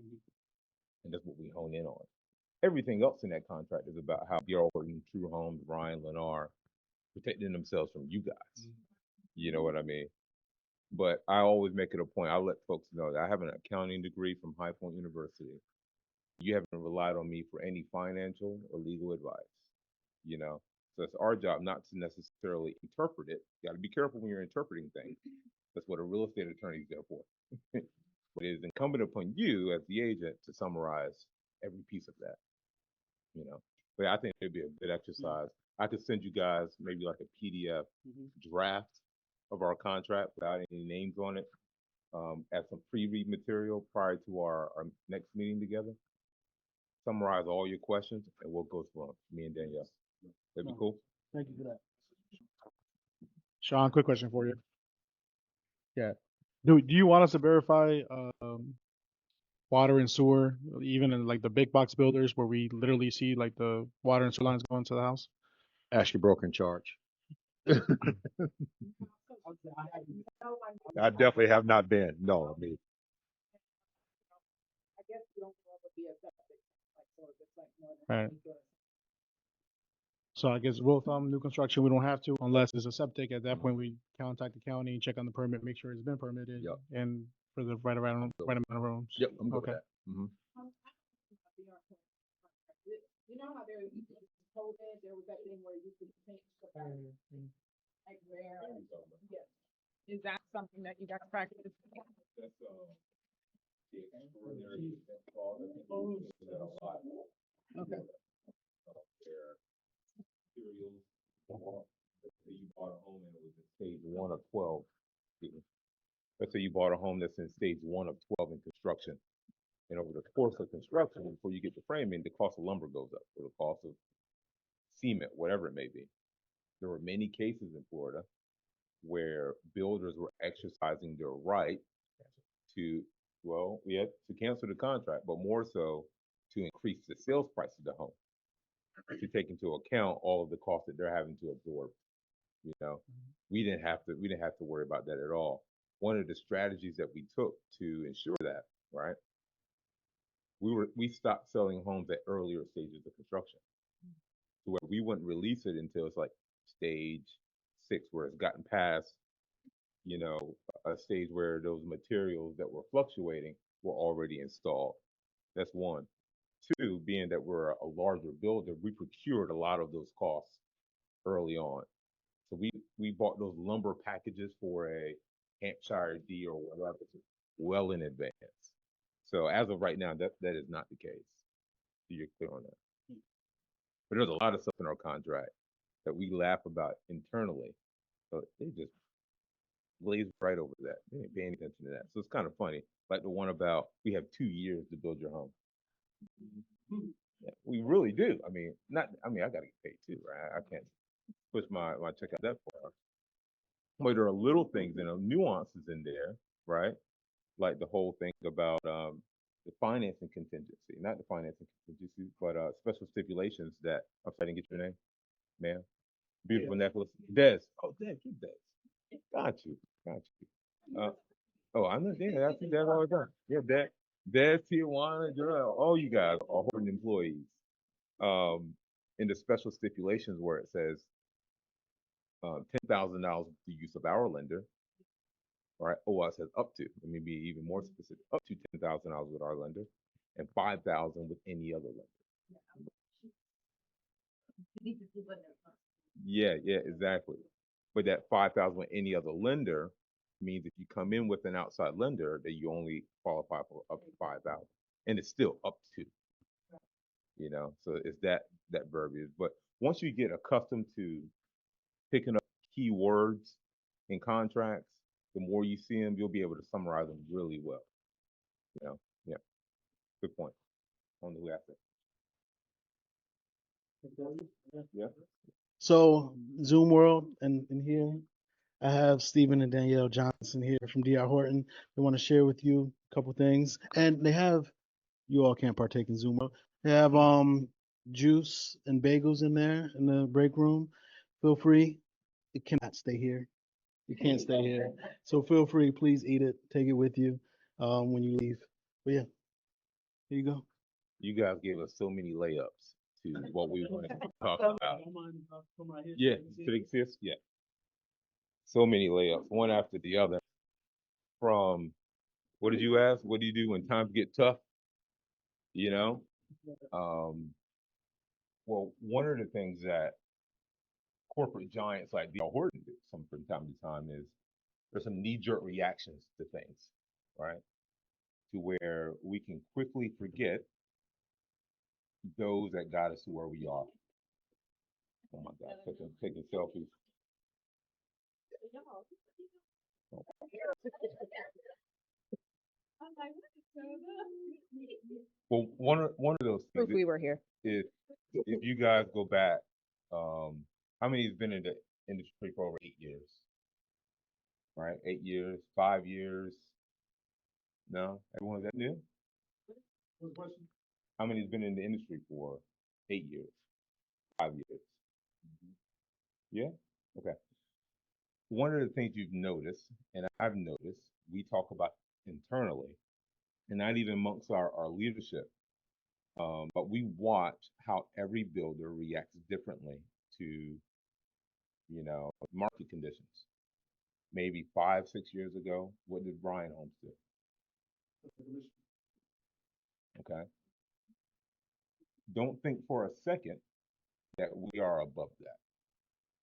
and that's what we hone in on. Everything else in that contract is about how D.R. Horton, True Homes, Ryan, Lennar protecting themselves from you guys. You know what I mean? But I always make it a point. I let folks know that I have an accounting degree from High Point University. You haven't relied on me for any financial or legal advice. You know, so it's our job not to necessarily interpret it. You got to be careful when you're interpreting things. That's what a real estate attorney is there for. But it is incumbent upon you as the agent to summarize every piece of that. You know, but I think it'd be a good exercise. I could send you guys maybe like a PDF draft of our contract without any names on it, as some pre-read material prior to our next meeting together. Summarize all your questions, and we'll go through them, me and Danielle. That'd be cool. Thank you for that. Sean, quick question for you. Yeah. Do you want us to verify water and sewer, even in like the big box builders where we literally see like the water and sewer lines going to the house? Ask your broker in charge. I definitely have not been. No, I mean, Right. So I guess rule of thumb, new construction, we don't have to unless it's a septic. At that point, we contact the county, check on the permit, make sure it's been permitted, Yep. and for the right amount of rooms. Yep, I'm good Okay. with that. Mm-hmm. You know how there was COVID, there was that thing where you could change the pattern, like where, yes. Is that something that you guys practice? That's the extraordinary event clause. I think we use that a lot. Okay. Where materials, let's say you bought a home and it was in stage 1 of 12. Let's say you bought a home that's in stage 1 of 12 in construction. And over the course of construction, before you get the framing, the cost of lumber goes up, or the cost of cement, whatever it may be. There were many cases in Florida where builders were exercising their right to, well, we had to cancel the contract, but more so to increase the sales price of the home to take into account all of the costs that they're having to absorb. You know, we didn't have to worry about that at all. One of the strategies that we took to ensure that, right? We stopped selling homes at earlier stages of construction, to where we wouldn't release it until it's like stage 6, where it's gotten past, you know, a stage where those materials that were fluctuating were already installed. That's one. Two, being that we're a larger builder, we procured a lot of those costs early on. So we bought those lumber packages for a Hampshire D or whatever well in advance. So as of right now, that is not the case. So you're clear on that. But there's a lot of stuff in our contract that we laugh about internally. So they just glaze right over that. They ain't paying attention to that. So it's kind of funny. Like the one about we have 2 years to build your home. Yeah, we really do. I mean, I gotta get paid too, right? I can't push my check out that far. But there are little things, nuances in there, right? Like the whole thing about the financing contingency, not the financing contingency, but special stipulations that I'm sorry, I didn't get your name, ma'am. Beautiful necklace. Des. Oh, Des, you Des. Got you. Got you. Oh, I know. Yeah, I see Des all the time. Yeah, Des, Tijuana, Joel, all you guys are Horton employees. In the special stipulations where it says $10,000 with the use of our lender, right? Oh, well, it says up to. Let me be even more specific. Up to $10,000 with our lender, and $5,000 with any other lender. Yeah, exactly. But that $5,000 with any other lender means if you come in with an outside lender, that you only qualify for up to $5,000, and it's still up to. You know, so it's that verbiage. But once you get accustomed to picking up keywords in contracts, the more you see them, you'll be able to summarize them really well. You know, yeah, good point. on the asset. Yeah. So Zoom world and here I have Stephen and Danielle Johnson here from DR Horton. They want to share with you a couple things, and they have you all can't partake in Zoom world. They have juice and bagels in there in the break room. Feel free. It cannot stay here. You can't stay here. So feel free, please eat it, take it with you when you leave. But yeah, here you go. You guys gave us so many layups to what we wanted to talk about. Yeah, to exist. Yeah. So many layups, one after the other. From what did you ask? What do you do when times get tough? You know? Um, well, one of the things that corporate giants like D.R. Horton do from time to time is there's some knee-jerk reactions to things, right? To where we can quickly forget those that got us to where we are. Oh my God, taking selfies. Well, one of those things Proof we were here. is if you guys go back, how many has been in the industry for over 8 years? Right, 8 years, 5 years. No, everyone's that new. How many has been in the industry for 8 years, 5 years? Yeah. Okay. One of the things you've noticed, and I've noticed, we talk about internally, and not even amongst our leadership, but we watch how every builder reacts differently to, market conditions. Maybe 5, 6 years ago, what did Brian Holmes do? Okay. Don't think for a second that we are above that.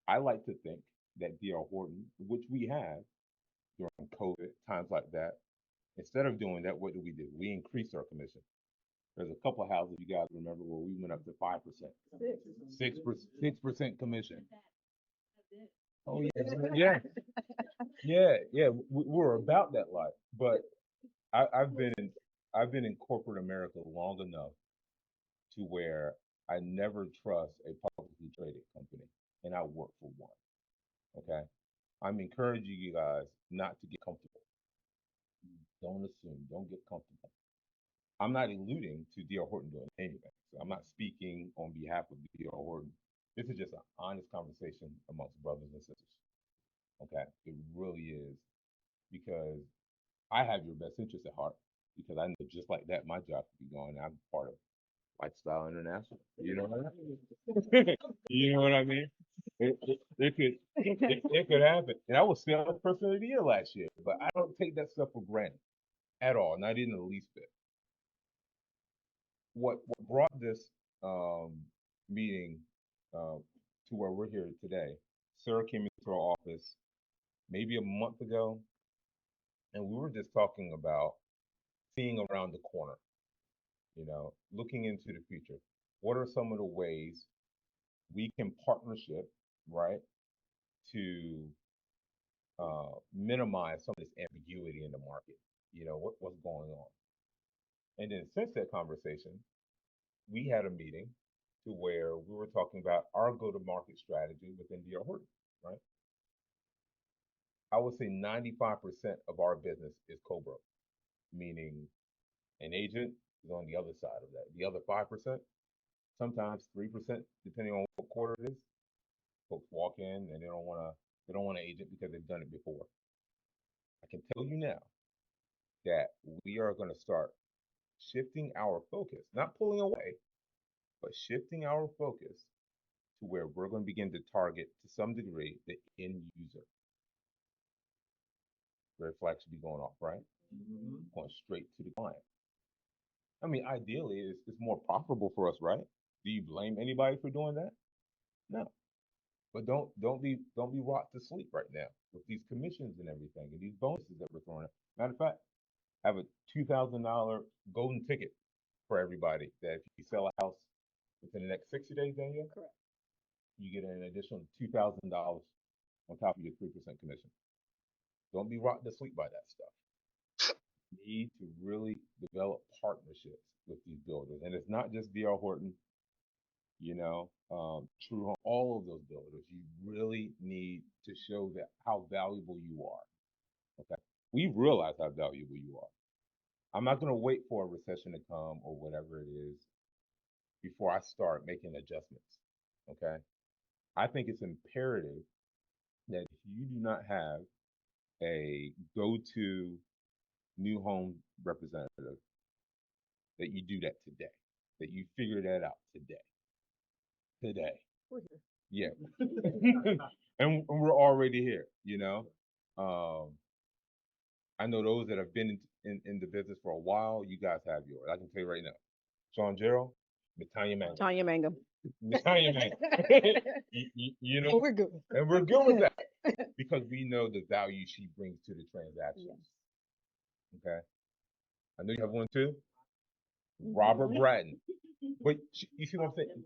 I like to think that D.R. Horton, which we have during COVID, times like that, instead of doing that, what do? We increased our commission. There's a couple of houses you guys remember where we went up to 5%, 6% commission. Oh yeah, yeah. We're about that life, but I've been in corporate America long enough to where I never trust a publicly traded company, and I work for one. Okay, I'm encouraging you guys not to get comfortable. Don't assume. Don't get comfortable. I'm not alluding to D.R. Horton doing anything. So I'm not speaking on behalf of D.R. Horton. This is just an honest conversation amongst brothers and sisters. Okay, it really is because I have your best interest at heart because I know just like that my job could be going. I'm part of Lifestyle International. You know what I mean? You know what I mean? It could happen. And I was sales person of the year last year, but I don't take that stuff for granted at all, not even the least bit. What brought this meeting to where we're here today? Sarah came into our office maybe a month ago, and we were just talking about seeing around the corner, looking into the future. What are some of the ways we can partnership, right, to minimize some of this ambiguity in the market? What's going on? And then since that conversation, we had a meeting to where we were talking about our go-to-market strategy within DR Horton, right? I would say 95% of our business is co-broke, meaning an agent is on the other side of that. The other 5%, sometimes 3%, depending on what quarter it is, folks walk in and they don't want an agent because they've done it before. I can tell you now that we are going to start shifting our focus, not pulling away, but shifting our focus to where we're going to begin to target to some degree the end user. Red flag should be going off, right? Going straight to the client. I mean, ideally, it's more profitable for us, right? Do you blame anybody for doing that? No. But don't be rocked to sleep right now with these commissions and everything and these bonuses that we're throwing out. Matter of fact, I have a $2,000 golden ticket for everybody that if you sell a house within the next 60 days, Danielle, correct, you get an additional $2,000 on top of your 3% commission. Don't be rocked to sleep by that stuff. need to really develop partnerships with these builders. And it's not just D.R. Horton, True Home, all of those builders. You really need to show that how valuable you are. Okay. We realize how valuable you are. I'm not going to wait for a recession to come or whatever it is before I start making adjustments. Okay. I think it's imperative that if you do not have a go to new home representative, that you do that today, that you figure that out today. Today. Yeah. And we're already here. Um, I know those that have been in the business for a while, you guys have yours. I can tell you right now. Sean Gerald, Tanya Mangum. Tanya Mangum. Tanya Mangum. We're good. And we're good with that because we know the value she brings to the transactions. Okay. I know you have one too. Robert Bratton. But you see what I'm saying?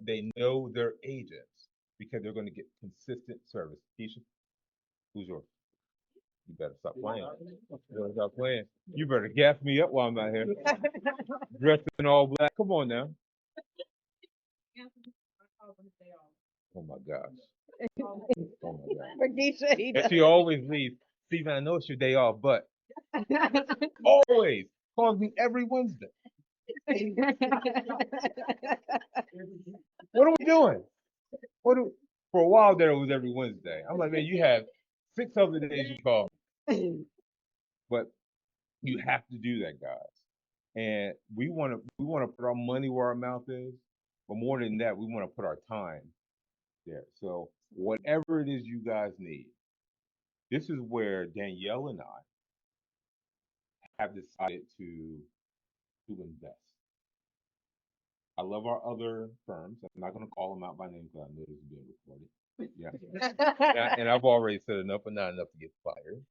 They know their agents because they're going to get consistent service. Keisha, who's yours? You better stop playing. You better stop playing. You better gas me up while I'm out here. Dressed in all black. Come on now. Oh my gosh. Oh my gosh. And she always leaves. Steven, I know it's your day off, but always calls me every Wednesday. What are we doing? For a while there, it was every Wednesday. I'm like, man, you have 6 other days you call me. But you have to do that, guys. And we want to put our money where our mouth is, but more than that, we want to put our time there. So whatever it is you guys need, this is where Danielle and I have decided to invest. I love our other firms. I'm not going to call them out by name because I know this is being recorded. Yeah. And I've already said enough, but not enough to get fired.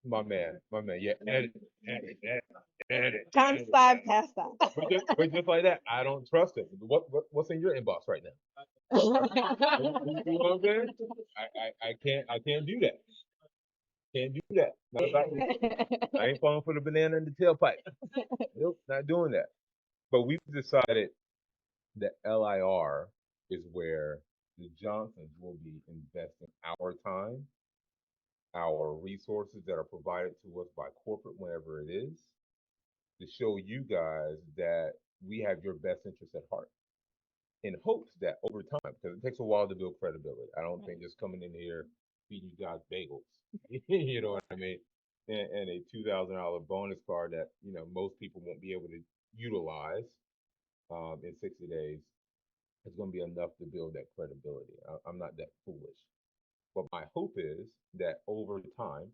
My man. Yeah, edit. Times 5 past that. But just like that, I don't trust it. What's in your inbox right now? You know what I'm saying? I can't do that. Can't do that. Not about me. I ain't falling for the banana in the tailpipe. Nope, not doing that. But we've decided that LIR is where the Johnsons will be investing our time, our resources that are provided to us by corporate, whenever it is, to show you guys that we have your best interest at heart in hopes that over time, because it takes a while to build credibility. I don't think just coming in here feeding you guys bagels, you know what I mean? And a $2,000 bonus card that, most people won't be able to utilize in 60 days is going to be enough to build that credibility. I'm not that foolish. But my hope is that over time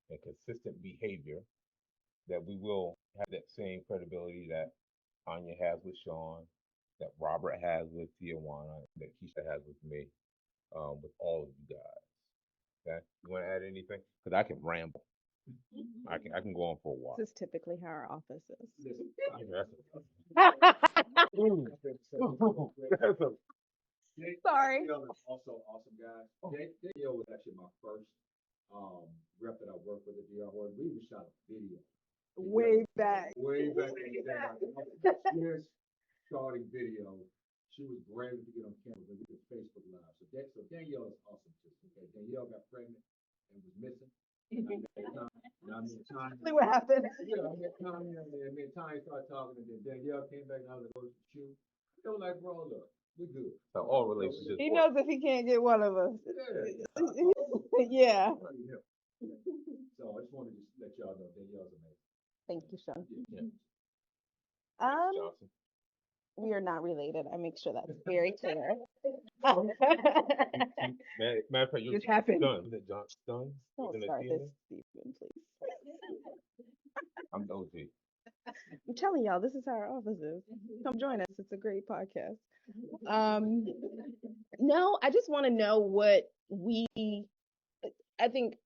and consistent behavior, that we will have that same credibility that Tanya has with Sean, that Robert has with Tijuana, that Keisha has with me, with all of you guys. Okay, you want to add anything? Because I can ramble. I can go on for a while. This is typically how our office is. Sorry. Also awesome guys. Danielle was actually my first rep that I worked with at DR Horton. We even shot a video. Way back. Way back in the day. Years starting video. She was brave to get on camera, but we did Facebook Live. So Danielle is awesome too. Okay, Danielle got pregnant and was missing. And I met Tanya. See what happened. Yeah, I met Tanya, and me and Tanya started talking, and then Danielle came back and I was like, "Go shoot." They were like, "Bro, look, we good." So all relationships. He knows if he can't get one of us. Yeah. Yeah. So I just wanted to let y'all know Danielle's amazing. Thank you, Sean. Yeah. Johnson. We are not related. I make sure that's very clear. Matter of fact, It happened. Done. Was it John? Don't start this, Stephen, please. I'm the OG. I'm telling y'all, this is how our office is. Come join us. It's a great podcast. No, I just want to know what I think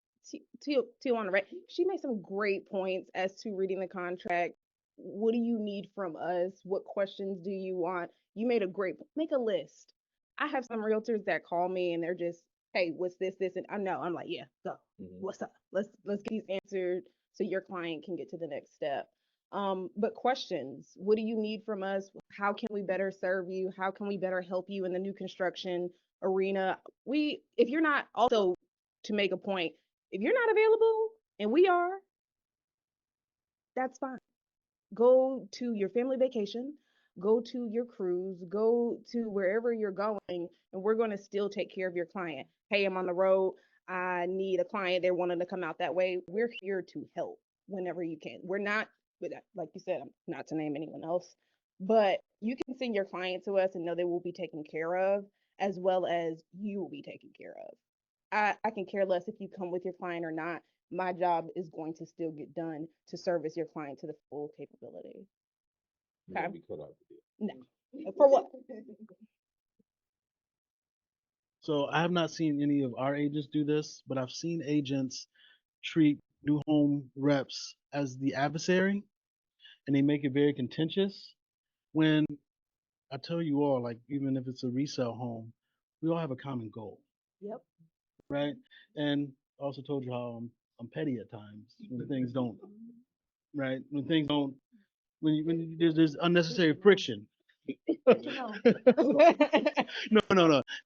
Tijuana, right? She made some great points as to reading the contract. What do you need from us? What questions do you want? You made make a list. I have some realtors that call me and they're just hey, what's this? And I know, I'm like, yeah, go. What's up? Let's get these answered so your client can get to the next step. But questions, what do you need from us? How can we better serve you? How can we better help you in the new construction arena? If you're not, also to make a point, if you're not available and we are, that's fine. Go to your family vacation, go to your cruise, go to wherever you're going, and we're going to still take care of your client. Hey, I'm on the road. I need a client. They're wanting to come out that way. We're here to help whenever you can. We're not, like you said, not to name anyone else, but you can send your client to us and know they will be taken care of, as well as you will be taken care of. I can care less if you come with your client or not. My job is going to still get done to service your client to the full capability. Okay. We cut out the deal. No. For what? So I have not seen any of our agents do this, but I've seen agents treat new home reps as the adversary, and they make it very contentious. When I tell you all, like even if it's a resale home, we all have a common goal, Yep. right? And I also told you how I'm petty at times when things don't, right? When things don't, there's unnecessary friction. No. You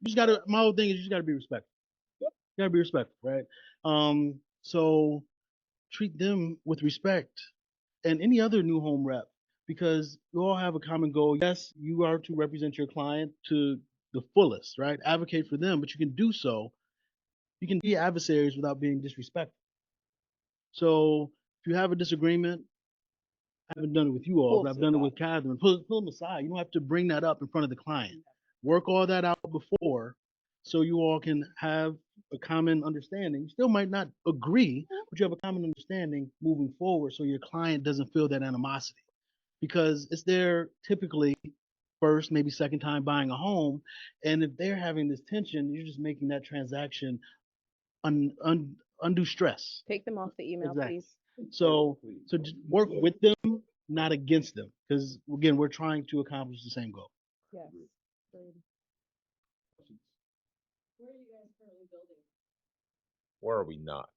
just gotta. My whole thing is you just gotta be respectful. You gotta be respectful, right? So treat them with respect, and any other new home rep, because you all have a common goal. Yes, you are to represent your client to the fullest, right? Advocate for them, but you can do so. You can be adversaries without being disrespectful. So if you have a disagreement, I haven't done it with you all, but I've done it with Catherine. Pull them aside. You don't have to bring that up in front of the client. Work all that out before, so you all can have a common understanding. You still might not agree, but you have a common understanding moving forward, so your client doesn't feel that animosity, because it's their typically first, maybe second time buying a home, and if they're having this tension, you're just making that transaction undue stress. Take them off the email, Exactly. please. So just work with them, not against them, because again, we're trying to accomplish the same goal. Yes. Where are we not?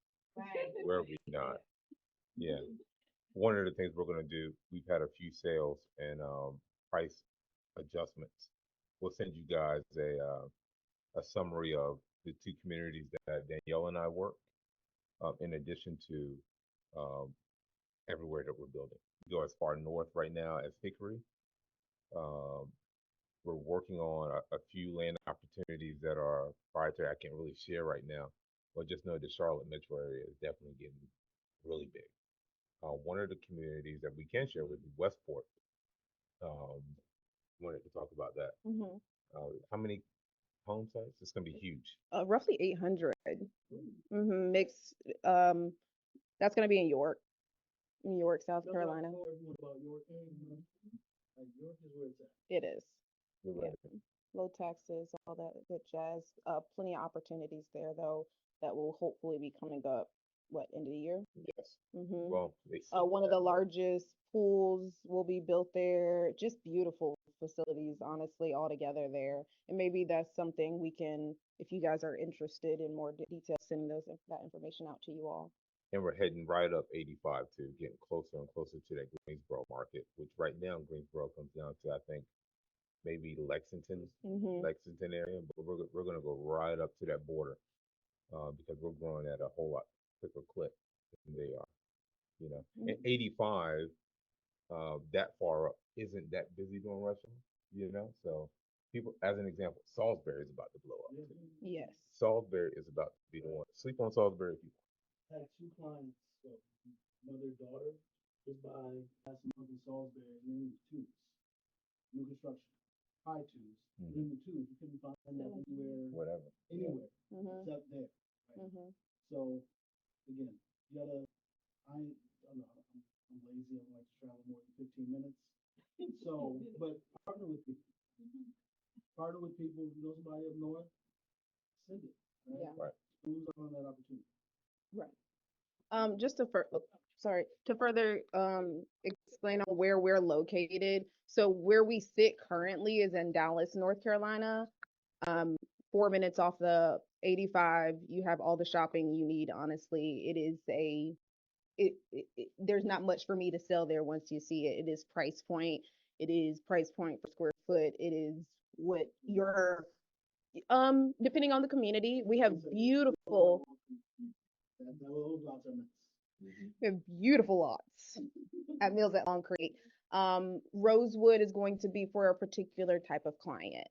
Where are we not? Yeah. One of the things we're going to do, we've had a few sales and price adjustments. We'll send you guys a summary of the two communities that Danielle and I work, in addition to um, everywhere that we're building. We go as far north right now as Hickory. Um, we're working on a few land opportunities that are proprietary. I can't really share right now, but just know the Charlotte metro area is definitely getting really big. One of the communities that we can share with you, Westport. Um, wanted to talk about that. Mm-hmm. How many home sites? It's going to be huge. Roughly 800. Mm-hmm. Mixed. That's going to be in York, South Carolina. It is. You're right. Yeah. Low taxes, all that good jazz. Plenty of opportunities there though that will hopefully be coming up. What, end of the year? Yes. Mm-hmm. Well, One of the largest pools will be built there. Just beautiful facilities, honestly, all together there. And maybe that's something we can, if you guys are interested in more detail, sending that information out to you all. and we're heading right up 85 too, getting closer and closer to that Greensboro market, which right now Greensboro comes down to, I think, maybe Mm-hmm. Lexington area, but we're going to go right up to that border, because we're growing at a whole lot quicker clip than they are. And 85, that far up isn't that busy during rush hour. So people, as an example, Salisbury is about to blow up. Yes. Salisbury is about to be the one. Sleep on Salisbury if you want. I had two clients, so mother, daughter, just by last month in Salisbury, and then twos, new construction, high twos, and then the twos, you couldn't find that anywhere, Mm-hmm. except there. Right? Mm-hmm. So again, you gotta, I don't know, I'm lazy, I don't like to travel more than 15 minutes. So, but partner with people. Partner with people, if you know somebody up north, send it, right? Yeah. Right. Lose out on that opportunity. Right. Just to further explain on where we're located. So where we sit currently is in Dallas, North Carolina. 4 minutes off the 85. You have all the shopping you need. Honestly, it is there's not much for me to sell there once you see it. It is price point. It is price point per square foot. It is what your depending on the community, we have beautiful lots at Mills at Long Creek. Rosewood is going to be for a particular type of client.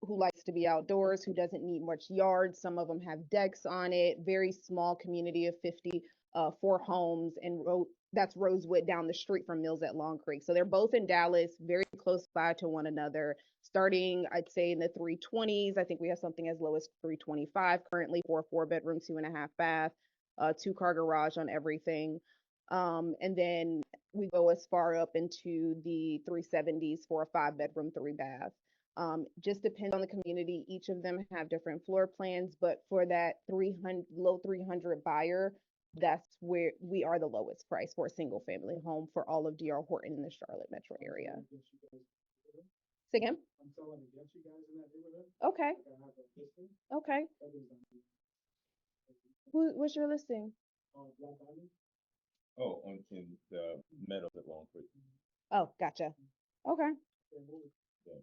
Who likes to be outdoors, who doesn't need much yard. Some of them have decks on it. Very small community of 54 homes, and that's Rosewood down the street from Mills at Long Creek. So they're both in Dallas, very close by to one another. Starting, I'd say in the 320s. I think we have something as low as 325 currently for a 4-bedroom, 2.5 bath, 2-car garage on everything. And then we go as far up into the 370s for a 5-bedroom, 3-bath. Just depends on the community. Each of them have different floor plans, but for that 300 buyer, that's where we are the lowest price for a single family home for all of D.R. Horton in the Charlotte metro area. Say again? Okay. Okay. What's your listing? Oh, in the Meadows at Long Creek. Oh, gotcha. Okay. Yeah.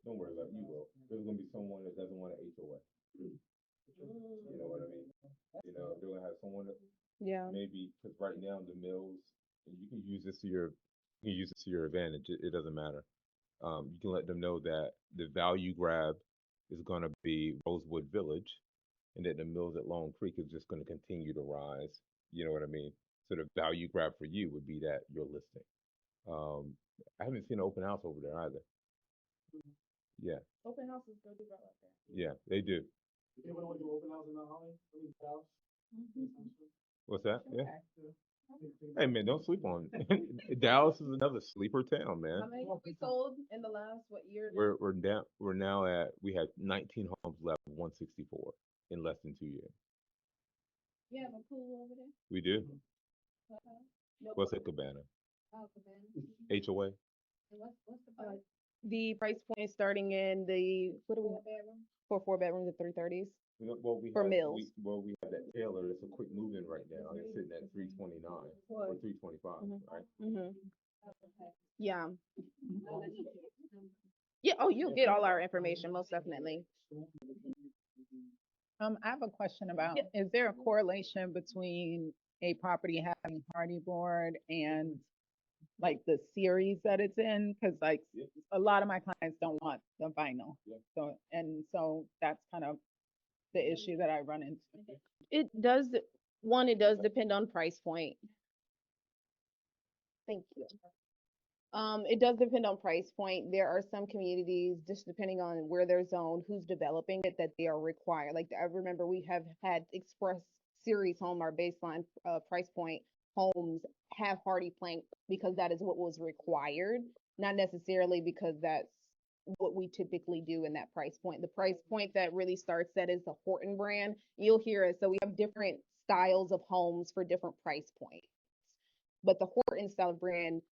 Don't worry about it, you will. There's gonna be someone that doesn't want an HOA. You know what I mean? You know, they're gonna have someone that maybe, because right now the Mills, and you can use this to your advantage. It doesn't matter. You can let them know that the value grab is gonna be Rosewood Village, and that the Mills at Long Creek is just gonna continue to rise. You know what I mean? So the value grab for you would be that you're listing. I haven't seen an open house over there either. Yeah. Open houses go do that like that. Yeah, they do. What's that? Yeah. Hey man, don't sleep on it. Dallas is another sleeper town, man. How many have we sold in the last what year? We're now at, we have 19 homes left, 164 in less than 2 years. You have a pool over there? We do. No What's pool. at Cabana? Oh, Cabana. HOA. And what's the price? The price point is starting in the what do we have? For 4 bedrooms at 330s. Well, For Mills. we have that Taylor. It's a quick move-in right now. It's sitting at 329 or 325, right? Mm-hmm. Yeah. Yeah. Oh, you'll get all our information, most definitely. I have a question about, is there a correlation between a property having hardy board and like the series that it's in? Because like a lot of my clients don't want the vinyl. So that's kind of the issue that I run into. It does depend on price point. Thank you. It does depend on price point. There are some communities, just depending on where they're zoned, who's developing it, that they are required. Like I remember we have had Express Series home, our baseline price point homes have hardy plank because that is what was required, not necessarily because that's what we typically do in that price point. The price point that really starts that is the Horton brand. You'll hear it. So we have different styles of homes for different price points. But the Horton style brand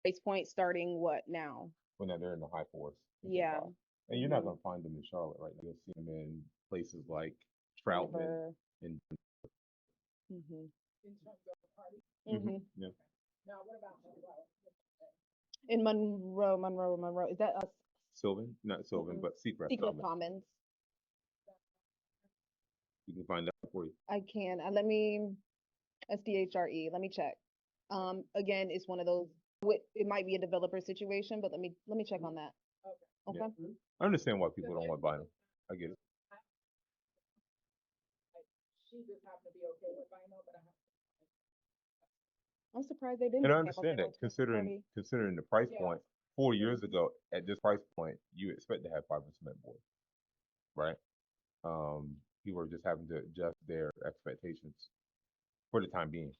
price point starting what now? When they're in the high fours. Yeah. And you're not gonna find them in Charlotte right now. You'll see them in places like Troutman and Mm-hmm. yeah. Now, what about In Monroe. Is that us? Sylvan, not Sylvan, but Seacrest Secret Commons. Commons. You can find that for you. I can. Let me SDHRE. Let me check. Again, it's one of those. It might be a developer situation, but let me check on that. Okay. Yeah. I understand why people don't want vinyl. I get it. she just happened to be okay with vinyl, but I'm surprised they didn't. And I understand that considering the price point 4 years ago at this price point, you expect to have fiber cement board, right? People are just having to adjust their expectations for the time being.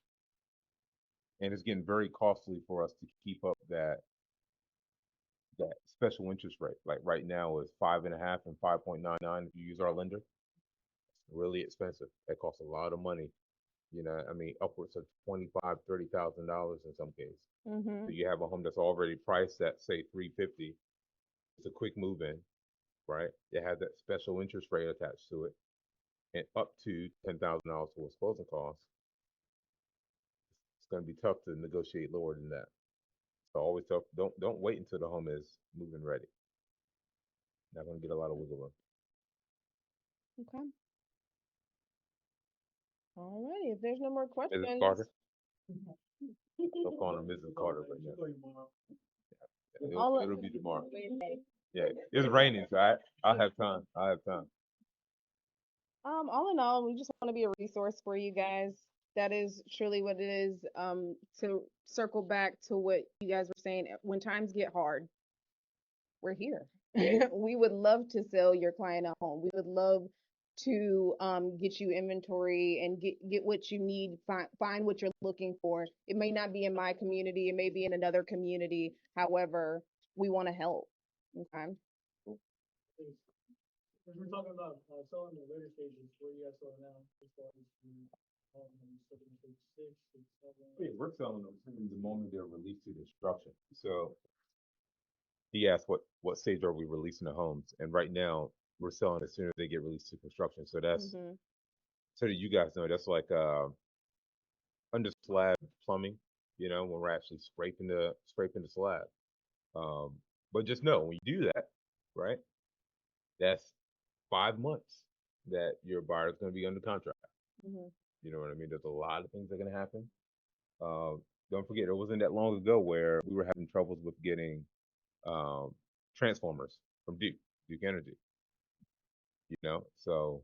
And it's getting very costly for us to keep up that special interest rate. Like right now is 5.5 and 5.99 if you use our lender. It's really expensive. That costs a lot of money. You know, I mean, upwards of $25,000-$30,000 in some cases. So you have a home that's already priced at say 350, It's a quick move in, right? It has that special interest rate attached to it, and up to $10,000 towards closing costs. It's going to be tough to negotiate lower than that. So always tough. Don't wait until the home is move-in ready. Not going to get a lot of wiggle room. Okay. All right. If there's no more questions, Mrs. Carter? I'm calling her Mrs. Carter right now. all It'll be tomorrow. Yeah, it's raining, so I'll have time. I'll have time. all in all, we just want to be a resource for you guys. That is truly what it is. To circle back to what you guys were saying, when times get hard, we're here. We would love to sell your client a home. We would love to get you inventory and get what you need, find what you're looking for. It may not be in my community, it may be in another community. However, we want to help. Okay. We're talking about selling the later stages. Where you guys selling now? As far as six, seven. Yeah, we're selling them the moment they're released to destruction. So he asked what stage are we releasing the homes, and right now we're selling as soon as they get released to construction. So that's so that you guys know, that's like under slab plumbing. You know, when we're actually scraping the slab. But just know when you do that, right? That's 5 months that your buyer is going to be under contract. You know what I mean? There's a lot of things that are going to happen. Don't forget, it wasn't that long ago where we were having troubles with getting transformers from Duke Energy. You know, so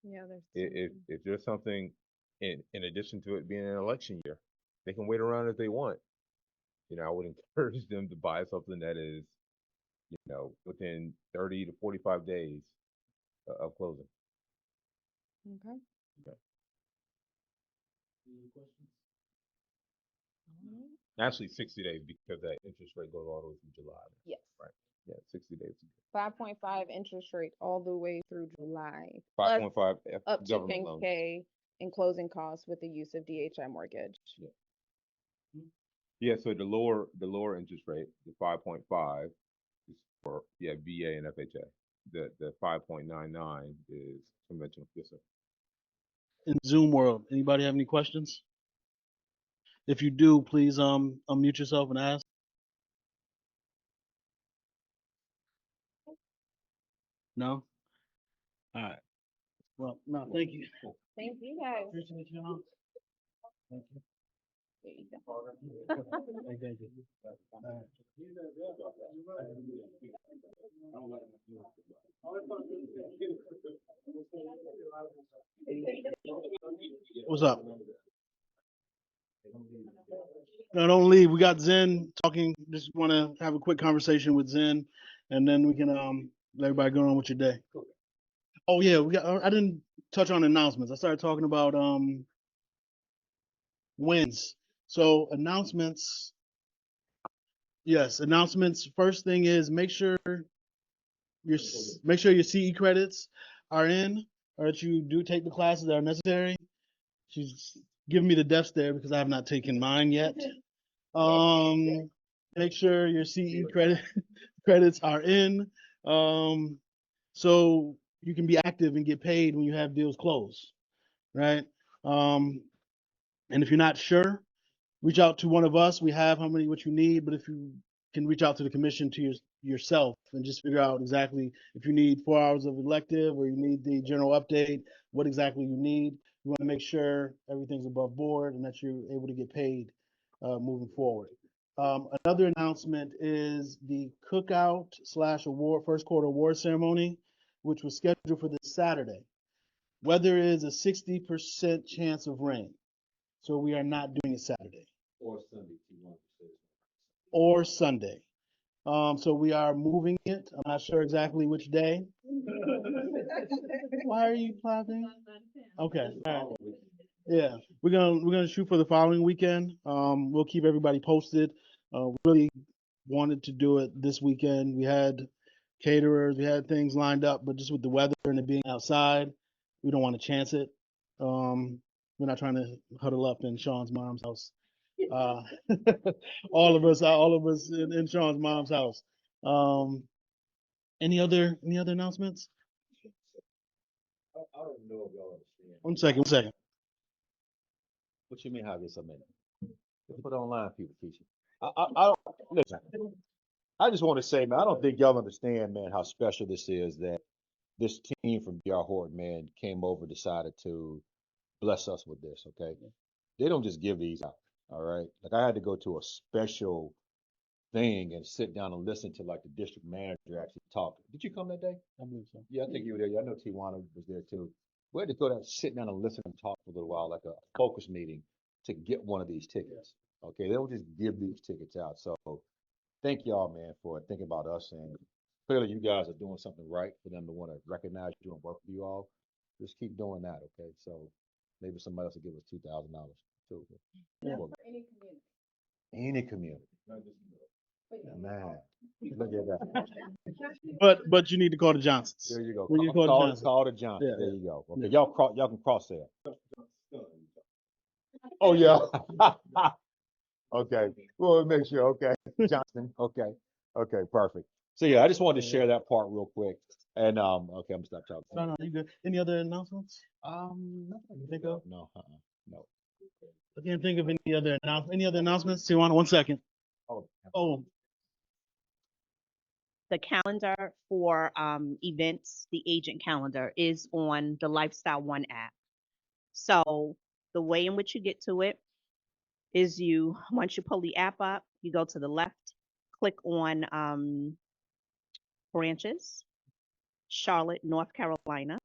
Yeah, if there's something in addition to it being an election year, they can wait around if they want. You know, I would encourage them to buy something that is, you know, within 30 to 45 days of closing. Okay. Okay. Actually, 60 days because that interest rate goes all the way through July. Yes. Right. Yeah, 60 days. 5.5 interest rate all the way through July. 5.5 up to government loans. 10K in closing costs with the use of DHI mortgage. Yeah. Yeah. So the lower interest rate, the 5.5, is for VA and FHA. The 5.99 is conventional. Yes, sir. In Zoom world, anybody have any questions? If you do, please unmute yourself and ask. No? All right. Well, no, thank you. Thank you guys. Appreciate you. Thank you. There you go. Thank you. What's up? No, don't leave. We got Zen talking. Just want to have a quick conversation with Zen, and then we can let everybody go on with your day. Oh yeah, we got. I didn't touch on announcements. I started talking about wins. So announcements. Yes, announcements. First thing is make sure your CE credits are in, or that you do take the classes that are necessary. She's giving me the death stare because I have not taken mine yet. Make sure your CE credits are in, so you can be active and get paid when you have deals closed, right? And if you're not sure, reach out to one of us. We have what you need, but if you can reach out to the commission to yourself and just figure out exactly if you need 4 hours of elective or you need the general update, what exactly you need. You want to make sure everything's above board and that you're able to get paid moving forward. Another announcement is the cookout/award first quarter award ceremony, which was scheduled for this Saturday. Weather is a 60% chance of rain, so we are not doing it Saturday. Or Sunday, if you want to say. Or Sunday. So we are moving it. I'm not sure exactly which day. Why are you clapping? Okay. All right. Yeah, we're gonna shoot for the following weekend. We'll keep everybody posted. Really wanted to do it this weekend. We had caterers, we had things lined up, but just with the weather and it being outside, we don't want to chance it. We're not trying to huddle up in Sean's mom's house. All of us in Sean's mom's house. Any other announcements? I don't know if y'all understand. One second. What you mean, how I get so many? Just put it online, people, Keisha. I don't, listen, I just want to say, man, I don't think y'all understand, man, how special this is that this team from DR Horton, man, came over, decided to bless us with this, okay? They don't just give these out, all right? Like I had to go to a special thing and sit down and listen to like the district manager actually talk. Did you come that day? I believe so. Yeah, I think you were there. Yeah, I know Tijuana was there too. We had to go down, sit down and listen and talk for a little while, like a focus meeting to get one of these tickets. Okay, they don't just give these tickets out. So thank y'all, man, for thinking about us. And clearly you guys are doing something right for them to want to recognize you and work with you all. Just keep doing that, okay? So maybe somebody else will give us $2,000 too. Yeah. For any community. Man, look at that. But you need to call the Johnsons. There you go. When you call the Johnsons. Call the Johnson. Yeah, There yeah. you go. Yeah. Okay, y'all can cross there. Oh yeah. Okay. We'll make sure. Okay, Johnson. Okay. Okay. Perfect. So yeah, I just wanted to share that part real quick. And okay, I'm gonna stop talking. No, you good. Any other announcements? Nothing I can Think of? No, no. I can't think of any other announcements. Tijuana, 1 second. Oh, The calendar for events, the agent calendar, is on the Lifestyle One app. So the way in which you get to it is once you pull the app up, you go to the left, click on branches, Charlotte, North Carolina.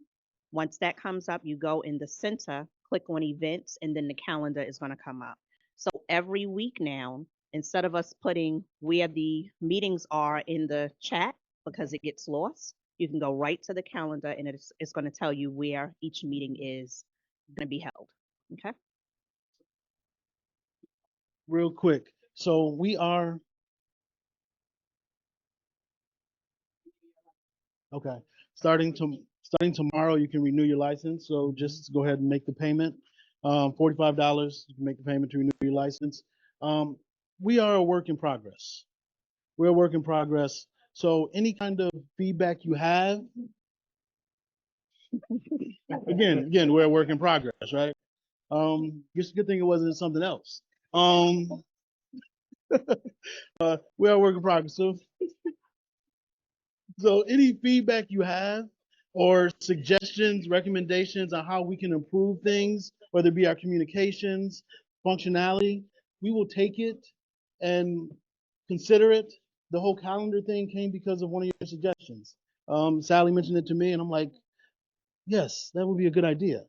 Once that comes up, you go in the center, click on events, and then the calendar is going to come up. So every week now, instead of us putting where the meetings are in the chat because it gets lost, you can go right to the calendar and it's going to tell you where each meeting is going to be held. Okay. real quick. So we are okay. Starting tomorrow, you can renew your license. So just go ahead and make the payment. $45. You can make the payment to renew your license. We are a work in progress. We're a work in progress. So any kind of feedback you have, again, we're a work in progress, right? Just a good thing it wasn't something else. We're a work in progress. So any feedback you have or suggestions, recommendations on how we can improve things, whether it be our communications, functionality, we will take it and consider it. The whole calendar thing came because of one of your suggestions. Sally mentioned it to me, and I'm like, yes, that would be a good idea,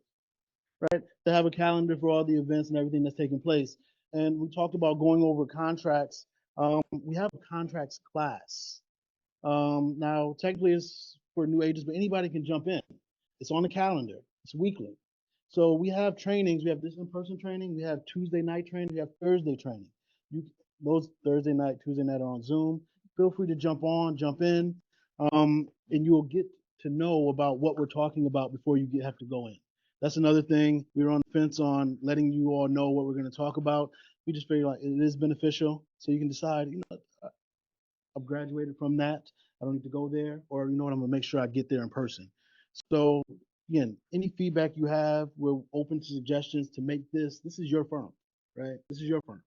right? To have a calendar for all the events and everything that's taking place. And we talked about going over contracts. We have a contracts class. Now, technically, it's for new agents, but anybody can jump in. It's on the calendar. It's weekly. So we have trainings. We have this in-person training. We have Tuesday night training. We have Thursday training. Those Thursday night, Tuesday night are on Zoom. Feel free to jump on, jump in, and you'll get to know about what we're talking about before you have to go in. That's another thing. We were on the fence on letting you all know what we're going to talk about. We just figured like it is beneficial, so you can decide. I've graduated from that. I don't need to go there, or you know what, I'm gonna make sure I get there in person. So again, any feedback you have, we're open to suggestions to make this. This is your firm, right? This is your firm,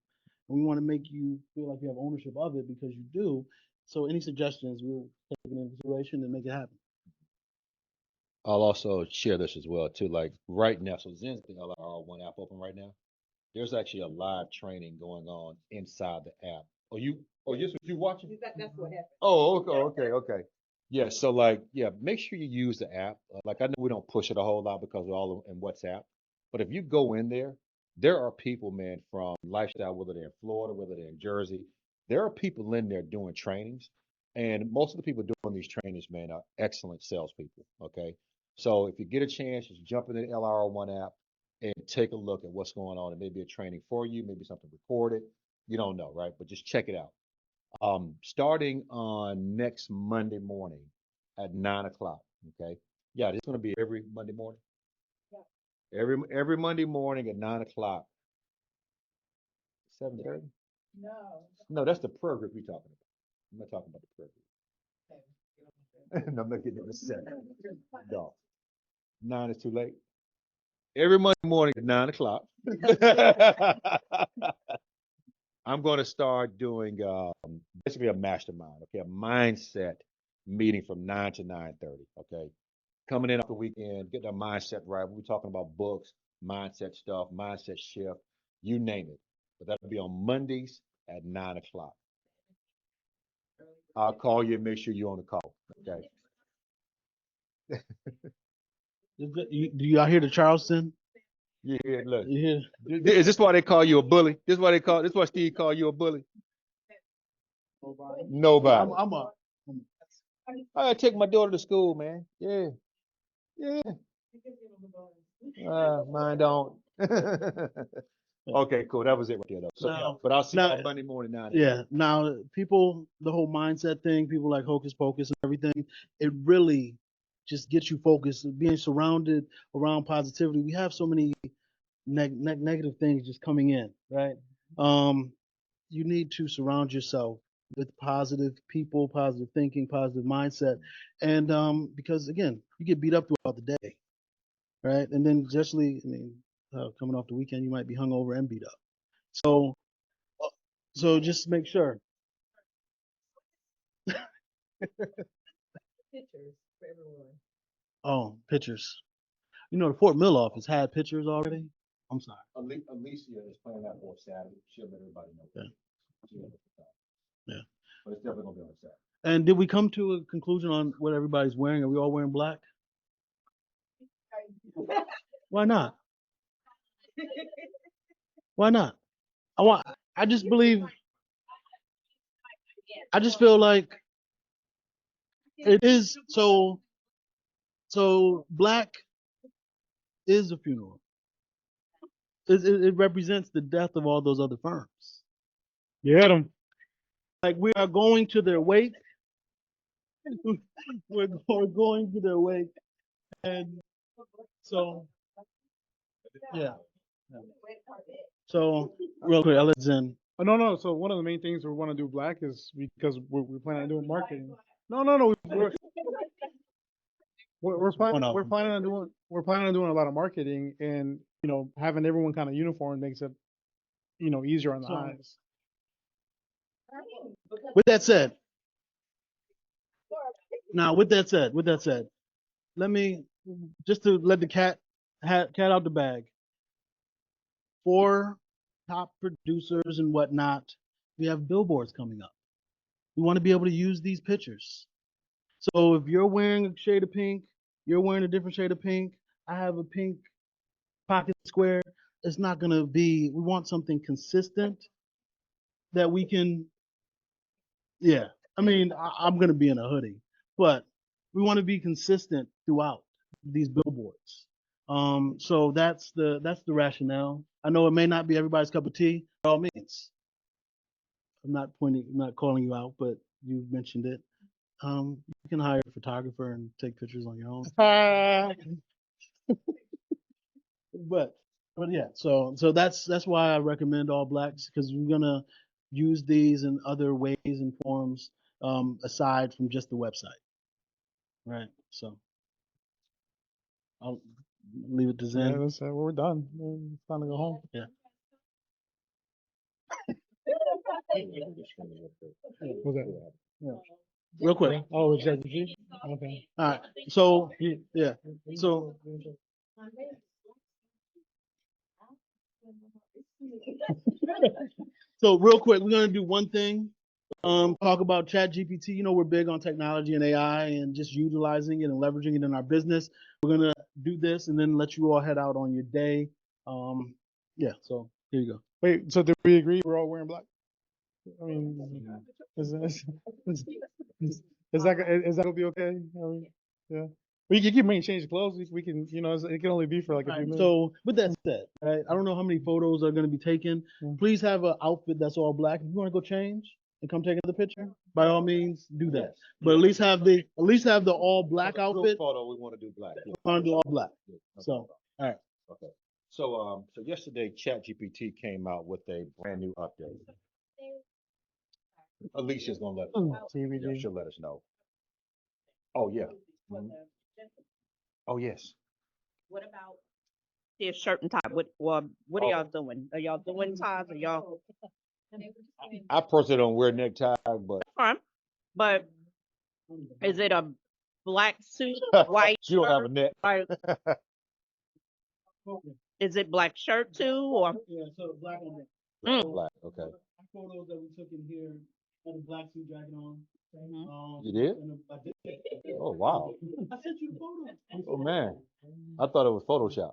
and we want to make you feel like you have ownership of it because you do. So any suggestions, we'll take it into consideration and make it happen. I'll also share this as well too. Like right now, so Zen's the LR1 app open right now. There's actually a live training going on inside the app. Yes, what you watching? That's what happened. Oh, okay. Yeah, so like, yeah, make sure you use the app. Like I know we don't push it a whole lot because we're all in WhatsApp, but if you go in there, there are people, man, from lifestyle, whether they're in Florida, whether they're in Jersey, there are people in there doing trainings, and most of the people doing these trainings, man, are excellent salespeople. Okay, so if you get a chance, just jump into the LR1 app and take a look at what's going on. It may be a training for you, maybe something recorded. You don't know, right? But just check it out. Starting on next Monday morning at 9 o'clock. Okay. Yeah, it's going to be every Monday morning. Every Monday morning at 9 o'clock. 7:30. No, that's the prayer group we're talking about. I'm not talking about the prayer group. And I'm looking at the 7. No, 9 is too late. Every Monday morning at 9 o'clock, I'm going to start doing basically a mastermind, okay, a mindset meeting from 9 to 9:30. Okay, coming in off the weekend, getting our mindset right. We're talking about books, mindset stuff, mindset shift, you name it. But that'll be on Mondays at 9 o'clock. I'll call you and make sure you're on the call. Okay. Do y'all hear the Charleston? Yeah, look. You hear? Is this why they call you a bully? This is why Steve call you a bully? Nobody. I'm a. I gotta take my daughter to school, man. Yeah. Yeah. Mine don't. Okay, cool. That was it right there, though. So, yeah, but I'll see you on Monday morning 9 a.m. Yeah. Now, people, the whole mindset thing, people like hocus pocus and everything, it really just gets you focused. Being surrounded around positivity, we have so many negative things just coming in, right? You need to surround yourself with positive people, positive thinking, positive mindset, and because again, you get beat up throughout the day, right? And then especially, I mean, coming off the weekend, you might be hungover and beat up. So, just make sure. Pictures for everyone. Oh, pictures. You know, the Fort Mill office had pictures already. I'm sorry. Alicia is planning that for Saturday. She'll let everybody know. Yeah. Yeah. But it's definitely gonna be on Saturday. And did we come to a conclusion on what everybody's wearing? Are we all wearing black? Why not? Why not? I just believe. I just feel like it is so. So black is a funeral. It represents the death of all those other firms. You had them. Like we are going to their wake. We're going to their wake, and so yeah. So real quick, I'll let Zen. Oh, no. So one of the main things we want to do black is because we're planning on doing marketing. No. We're planning no. we're planning on doing a lot of marketing, and having everyone kind of uniform makes it easier on the eyes. With that said, let me just to let the cat out the bag. For top producers and whatnot, we have billboards coming up. We want to be able to use these pictures. So if you're wearing a shade of pink, you're wearing a different shade of pink. I have a pink pocket square. It's not gonna be. We want something consistent that we can. Yeah, I mean, I'm gonna be in a hoodie, but we want to be consistent throughout these billboards. So that's the rationale. I know it may not be everybody's cup of tea. By all means, I'm not calling you out, but you mentioned it. You can hire a photographer and take pictures on your own. but yeah, so that's why I recommend all blacks, because we're gonna use these in other ways and forms aside from just the website, right? So I'll leave it to Zen. Yeah, that's we're done. It's time to go home. Yeah. What's that? Yeah. Real quick. Oh, it's ChatGPT? Okay. All right. So yeah. So real quick, we're gonna do one thing. Talk about Chat GPT. You know, we're big on technology and AI and just utilizing it and leveraging it in our business. We're gonna do this and then let you all head out on your day. Yeah. So here you go. Wait. So did we agree we're all wearing black? I mean, is that gonna be okay? I mean, yeah. We can change clothes. We can, it can only be for like a few minutes. So with that said, right, I don't know how many photos are going to be taken. Please have an outfit that's all black. If you want to go change and come take another picture, by all means do that. But at least have the all black outfit. Photo, we want to do black. We want to do all black. So all right. Okay. So yesterday ChatGPT came out with a brand new update. Alicia's gonna let us know. Yeah, she'll let us know. Oh, yeah. Mhm. Oh, yes. What about their shirt and tie? What are Oh, y'all doing? Are y'all doing ties? Are y'all I personally don't wear necktie, but fine? But is it a black suit, white she don't have a shirt? neck. Like, is it black shirt too, or Yeah, so black on mm, Black. Okay. photos that we took in here had a black suit jacket on. mhm. You did? I did. Oh, wow. I sent you the photo. Oh, man. I thought it was Photoshop.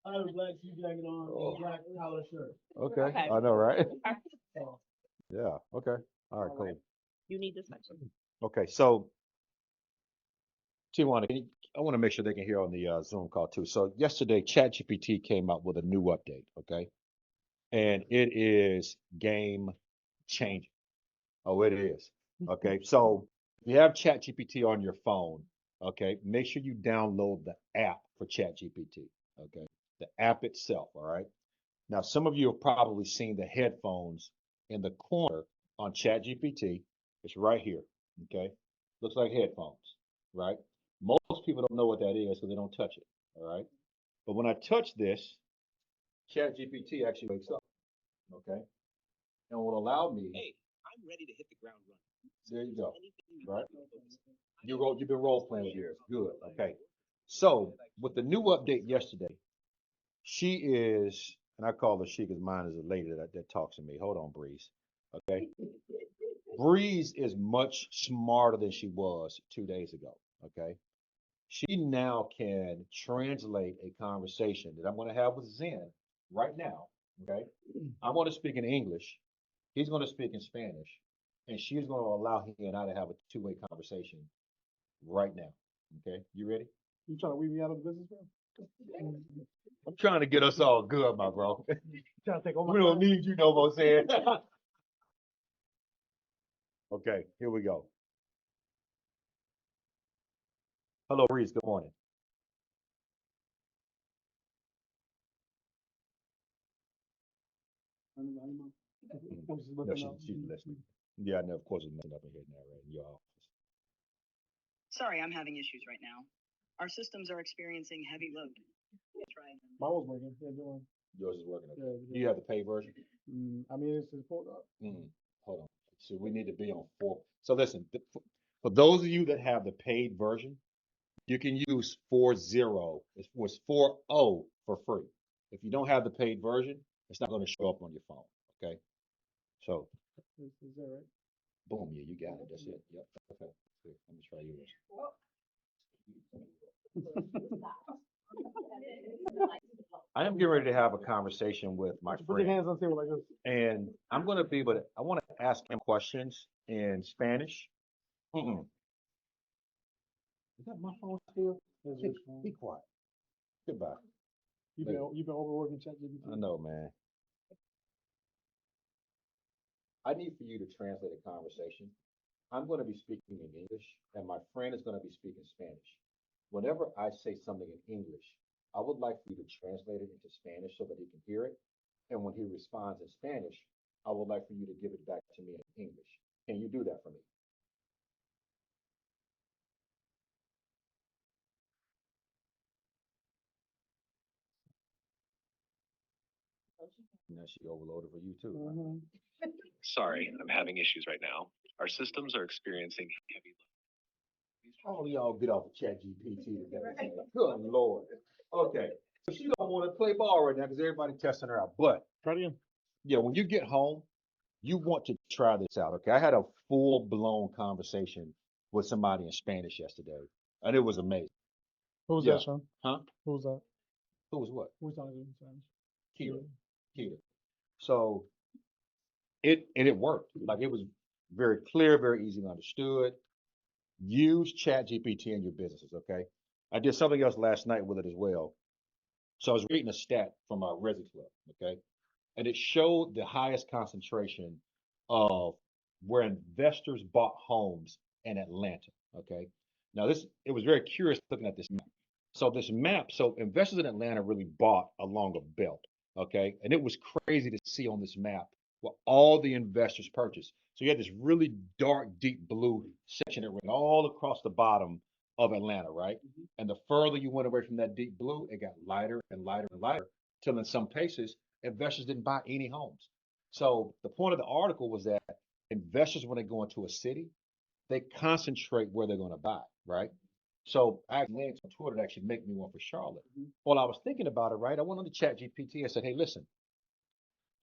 I had a black suit jacket on and Oh, a black collar shirt. okay. Okay. I know, right? So, Yeah. Okay. All right, cool. You need this section. Okay. So, Tijuana, I want to make sure they can hear on the Zoom call too. So, yesterday, ChatGPT came out with a new update. Okay. And it is game changing. Oh, it is. Okay. So if you have ChatGPT on your phone, okay, make sure you download the app for ChatGPT. Okay. The app itself. All right. Now, some of you have probably seen the headphones in the corner on ChatGPT. It's right here. Okay. Looks like headphones, right? Most people don't know what that is because they don't touch it. All right. But when I touch this, ChatGPT actually wakes up. Okay. And will allow me. Hey, I'm ready to hit the ground running. There you go. Right? You've been role playing with yours. Good. Okay. So with the new update yesterday, she is, and I call her she because mine is a lady that talks to me. Hold on, Breeze. Okay. Breeze is much smarter than she was 2 days ago. Okay. She now can translate a conversation that I'm going to have with Zen right now. Okay. I'm going to speak in English. He's going to speak in Spanish, and she's going to allow he and I to have a two-way conversation right now. Okay, you ready? You trying to weed me out of the business, bro? I'm trying to get us all good, my bro. You trying to take all my We don't time? need you no more saying. Okay, here we go. Hello, Reese. Good morning. I'm just No, looking up. she's listening. Yeah, I know. Of course, it's messing up in here now, right? In your office. Sorry, I'm having issues right now. Our systems are experiencing heavy load. Try. Mine was working. Yeah, doing. Yours is working. Okay. Yeah, Do you have the paid version? I mean, it's pulled up. Hold on. So we need to be on 4. So listen, for those of you that have the paid version, you can use 40. It was 40 for free. If you don't have the paid version, it's not going to show up on your phone. Okay. So Is that right? boom, yeah, you got it. That's it. Yep. Okay. Here, let me try yours. I am getting ready to have a conversation with my Put your friend, hands on the table like this. and I'm going to be able to. I want to ask him questions in Spanish. Mm-mm. Is that my phone still? That's Hey, your phone. be quiet. Goodbye. You've been overworking ChatGPT. I know, man. I need for you to translate a conversation. I'm going to be speaking in English, and my friend is going to be speaking Spanish. Whenever I say something in English, I would like for you to translate it into Spanish so that he can hear it. And when he responds in Spanish, I would like for you to give it back to me in English. Can you do that for me? Now she overloaded for you too. Huh? Sorry, I'm having issues right now. Our systems are experiencing heavy All y'all get off of ChatGPT today. Good Lord. Okay. So she don't want to play ball right now because everybody testing her out. But Try it again. yeah, when you get home, you want to try this out. Okay. I had a full blown conversation with somebody in Spanish yesterday, and it was amazing. Who was Yeah. that, Sean? Huh? Who was that? Who was what? Who was talking to you in Spanish? Keita. Keita. So it worked. Like it was very clear, very easily understood. Use ChatGPT in your businesses, okay? I did something else last night with it as well. So I was reading a stat from our Resi Club, okay? And it showed the highest concentration of where investors bought homes in Atlanta, okay? Now it was very curious looking at this map. So this map, so investors in Atlanta really bought along a belt, okay? And it was crazy to see on this map where all the investors purchased. So you had this really dark, deep blue section that went all across the bottom of Atlanta, right? And the further you went away from that deep blue, it got lighter and lighter and lighter, till in some cases, investors didn't buy any homes. So the point of the article was that investors, when they go into a city, they concentrate where they're going to buy, right? So I asked Lance on Twitter to actually make me one for Charlotte. Well, I was thinking about it, right? I went on the chat GPT and said, hey, listen,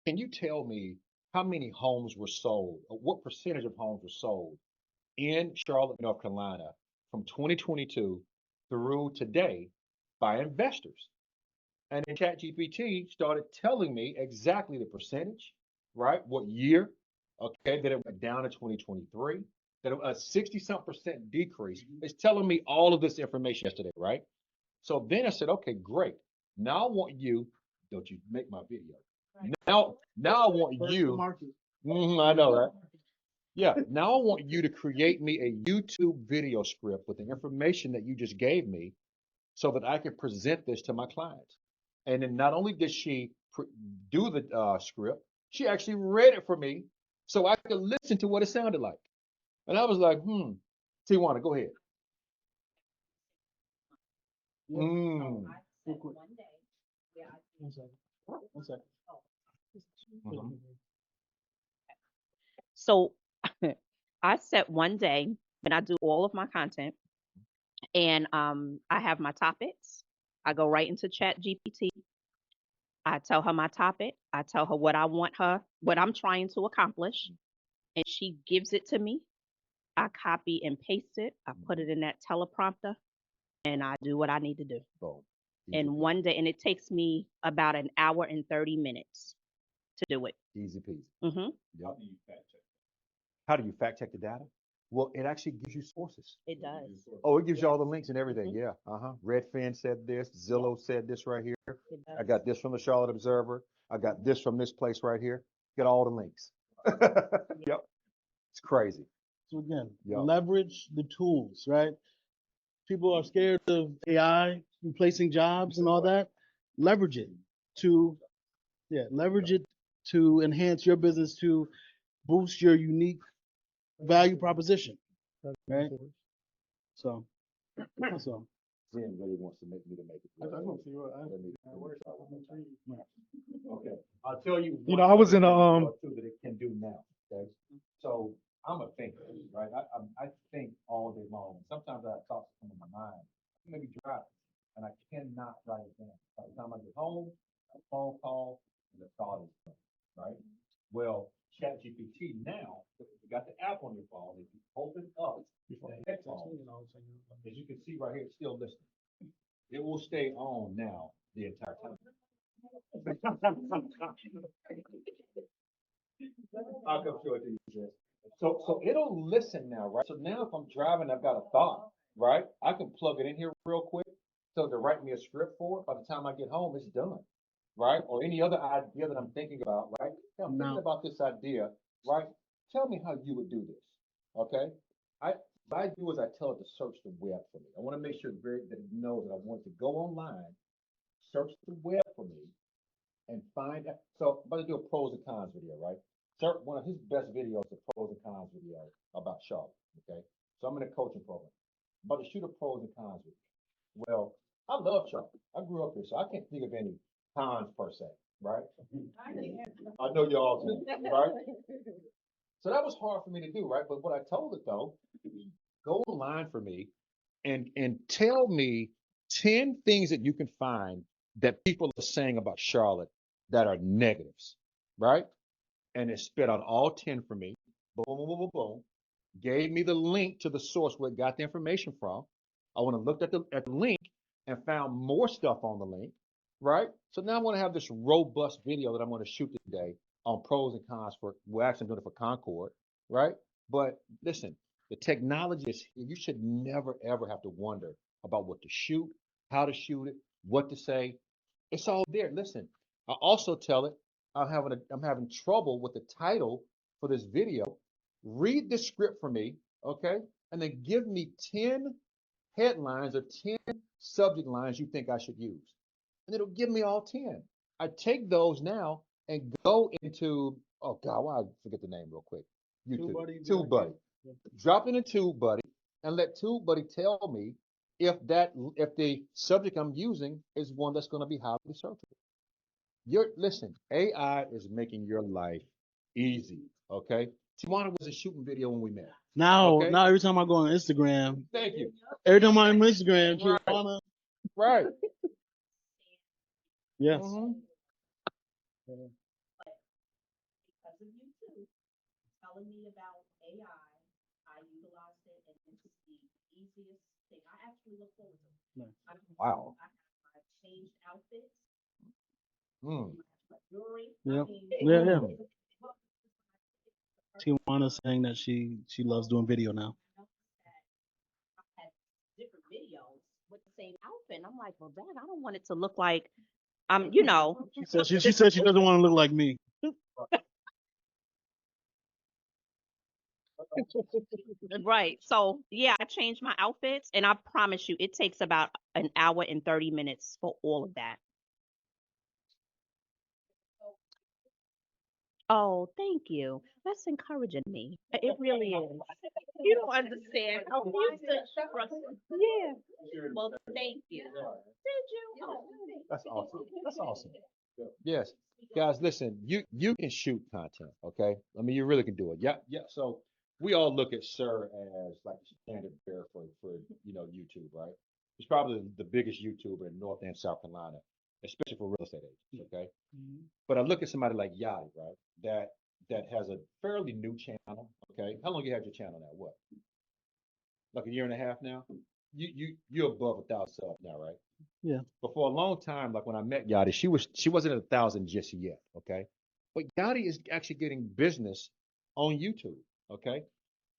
can you tell me how many homes were sold, or what percentage of homes were sold in Charlotte, North Carolina from 2022 through today by investors? And then ChatGPT started telling me exactly the percentage, right? What year, okay, that it went down in 2023, that a 60-some% decrease. It's telling me all of this information yesterday, right? So then I said, okay, great. Now I want you, don't you make my video. Now I want you, I know, right? Yeah, now I want you to create me a YouTube video script with the information that you just gave me so that I can present this to my clients. And then not only did she do the script, she actually read it for me so I could listen to what it sounded like. And I was like, Tijuana, go ahead. Mm. One second. Mhm. So I set one day when I do all of my content, and I have my topics. I go right into Chat GPT. I tell her my topic. I tell her what I want her, what I'm trying to accomplish, and she gives it to me. I copy and paste it. I put it in that teleprompter, and I do what I need to do. Boom. And one day, and it takes me about an hour and 30 minutes to do it. Easy peasy. Hmm. Yep. How do you fact check the data? Well, it actually gives you sources. It does. Oh, it gives you all the links and everything. Yeah. Redfin said this. Zillow said this right here. It I does. got this from the Charlotte Observer. I got this from this place right here. Got all the links. Yep. It's crazy. So again, Yep. leverage the tools, right? People are scared of AI replacing jobs and all that. Leverage it to, leverage it to enhance your business, to boost your unique value proposition, right? So, so. Zen really wants to make me to make it. I want to see what Okay. I'll tell you. You know, I was in a, Too that it can do now. Okay. So I'm a thinker, right? I think all day long. Sometimes I talk to some of my mind. I may be driving and I cannot write it down. By the time I get home, a phone call and the thought is done, right? Well, ChatGPT now, if you got the app on your phone, if you open up the headphone, as you can see right here, it's still listening. It will stay on now the entire time. I'll come show it to you. Jess. So it'll listen now, right? So now if I'm driving, I've got a thought, right? I can plug it in here real quick. So to write me a script for it, by the time I get home, it's done, right? Or any other idea that I'm thinking about, right? Hey, I'm thinking about this idea, right? Tell me how you would do this, okay? What I do is I tell it to search the web for me. I want to make sure that it knows that I want to go online, search the web for me, and find out. So I'm about to do a pros and cons video, right? One of his best videos is a pros and cons video about Charlotte. Okay. So I'm in a coaching program. I'm about to shoot a pros and cons video. Well, I love Charlotte. I grew up here, so I can't think of any cons per se, right? I know y'all too, right? So that was hard for me to do, right? But what I told it though, go online for me and tell me 10 things that you can find that people are saying about Charlotte that are negatives, right? And it spit out all 10 for me. Boom, boom, boom, boom, boom. Gave me the link to the source where it got the information from. I want to look at the link and found more stuff on the link, right? So now I want to have this robust video that I'm going to shoot today on pros and cons for, well, actually I'm doing it for Concord, right? But listen, the technology is here. You should never, ever have to wonder about what to shoot, how to shoot it, what to say. It's all there. Listen, I also tell it I'm having trouble with the title for this video. Read the script for me, okay? And then give me 10 headlines or 10 subject lines you think I should use. And it'll give me all 10. I take those now and go into Oh God, why I forget the name real quick? YouTube. TubeBuddy, TubeBuddy. Drop it in TubeBuddy and let TubeBuddy tell me if the subject I'm using is one that's going to be highly searchable. Listen, AI is making your life easy. Okay. Tijuana was a shooting video when we met. Now, Okay. now every time I go on Instagram, Thank you. every time I'm on Instagram, Right. Tijuana, Right. yes. Mhm. Wow. Mm. Yep. Yeah, yeah. Mm. Tijuana saying that she loves doing video now. With the same outfit. And I'm like, well, dang, I don't want it to look like She said she doesn't want to look like me. right. So yeah, I changed my outfits, and I promise you, it takes about an hour and 30 minutes for all of that. Oh, thank you. That's encouraging me. It really is. You don't understand how used to trust. Yeah. Well, thank you. Did you? Oh, That's awesome. That's awesome. Yes, guys, listen. You can shoot content. Okay. I mean, you really can do it. Yeah, yeah. So we all look at Sir as like the standard bearer for YouTube, right? He's probably the biggest YouTuber in North and South Carolina, especially for real estate agents. Okay. But I look at somebody like Yachty, right? That has a fairly new channel. Okay. How long you had your channel now? What? Like a year and a half now? You're above 1,000 subs now, right? Yeah. But for a long time, like when I met Yachty, she wasn't at 1,000 just yet. Okay. But Yachty is actually getting business on YouTube. Okay.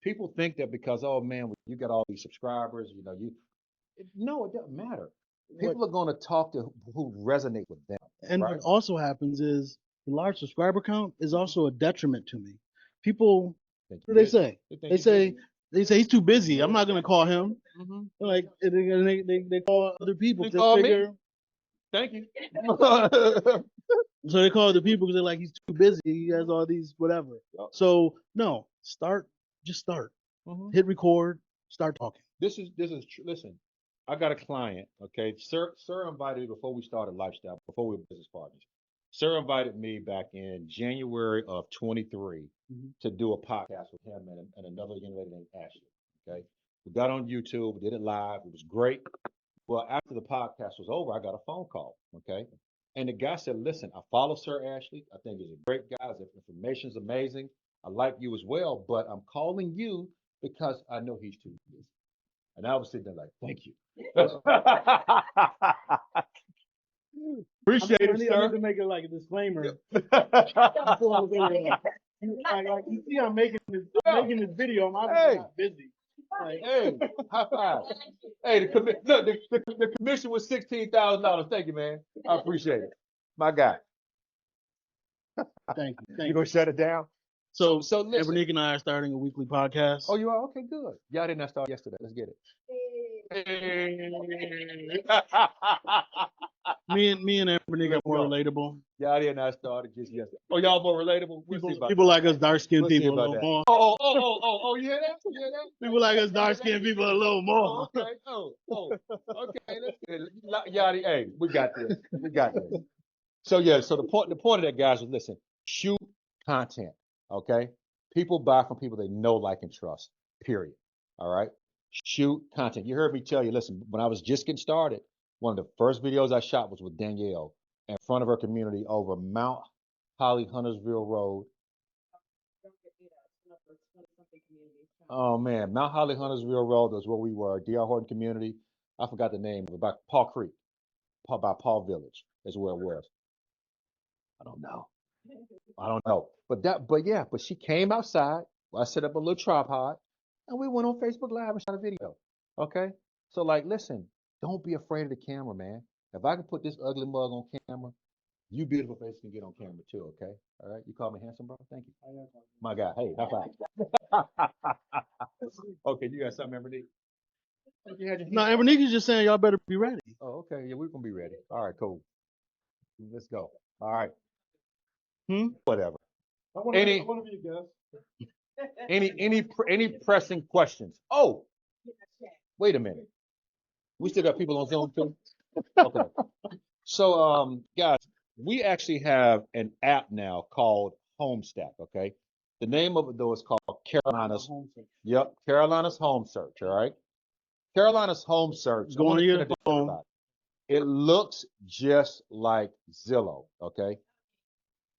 People think that because, oh man, you got all these subscribers, no, it doesn't matter. People are going to talk to who resonate with them. And Right. what also happens is the large subscriber count is also a detriment to me. People, Think what do you're they say? busy. They think They you're say busy. he's too busy. I'm not gonna call him. Mhm. Like they call other people They to call me. figure. Thank you. So they call other people because they're like he's too busy. He has all these whatever. So no, just start. Mhm. Hit record. Start talking. This is true. Listen, I got a client. Okay, Sir invited me before we started Lifestyle, before we were business partners. Sir invited me back in January of 23 to do a podcast with him and another young lady named Ashley. Okay, we got on YouTube, we did it live. It was great. Well, after the podcast was over, I got a phone call. Okay, and the guy said, "Listen, I follow Sir Ashley. I think he's a great guy. His information's amazing. I like you as well, but I'm calling you because I know he's too busy." And I was sitting there like, thank you. Appreciate it, I sir. need to make it like a disclaimer. Before I was like, you see, I'm making this video. I'm obviously not busy. Like, Hey, high five. Hey, look, the commission was $16,000. Thank you, man. I appreciate it. My guy. thank you. You Thank gonna you. shut it down? So, listen. Ebonique and I are starting a weekly podcast. Oh, you are? Okay, good. Y'all did not start yesterday. Let's get it. Me and Ebonique are Let's more go. relatable. Y'all did not started just yesterday. Oh, y'all more relatable? We'll see about People that. like us dark skinned We'll see people a about little that. more. Oh, you hear that? You hear that? People like us dark skinned people a little more. Oh, okay. Okay. Let's get it. Yachty, hey, we got this. We got this. So yeah, so the point of that, guys, was listen, shoot content. Okay. People buy from people they know, like, and trust. Period. All right. Shoot content. You heard me tell you, listen, when I was just getting started, one of the first videos I shot was with Danielle in front of her community over Mount Holly Huntersville Road. Oh man, Mount Holly Huntersville Road was where we were, DR Horton community. I forgot the name, about Paul Creek, by Paul Village is where it was. I don't know. But she came outside. I set up a little tripod and we went on Facebook Live and shot a video. Okay? So like, listen, don't be afraid of the camera, man. If I can put this ugly mug on camera, you beautiful face can get on camera too, okay? All right? You call me handsome, bro? Thank you. My guy. Hey, high five. Okay, you got something, Ebony? No, Ebonique is just saying y'all better be ready. Oh, okay. Yeah, we're gonna be ready. All right, cool. Let's go. All right. Hmm? Whatever. Any, want to be a guest. any pressing questions? Oh, wait a minute. We still got people on Zoom too? Okay. So, guys, we actually have an app now called Homestack, okay? The name of it though is called Carolina's, yep, Carolina's Home Search, all right? Carolina's Home Search. Go I'm on gonna your send it to phone. everybody. It looks just like Zillow, okay?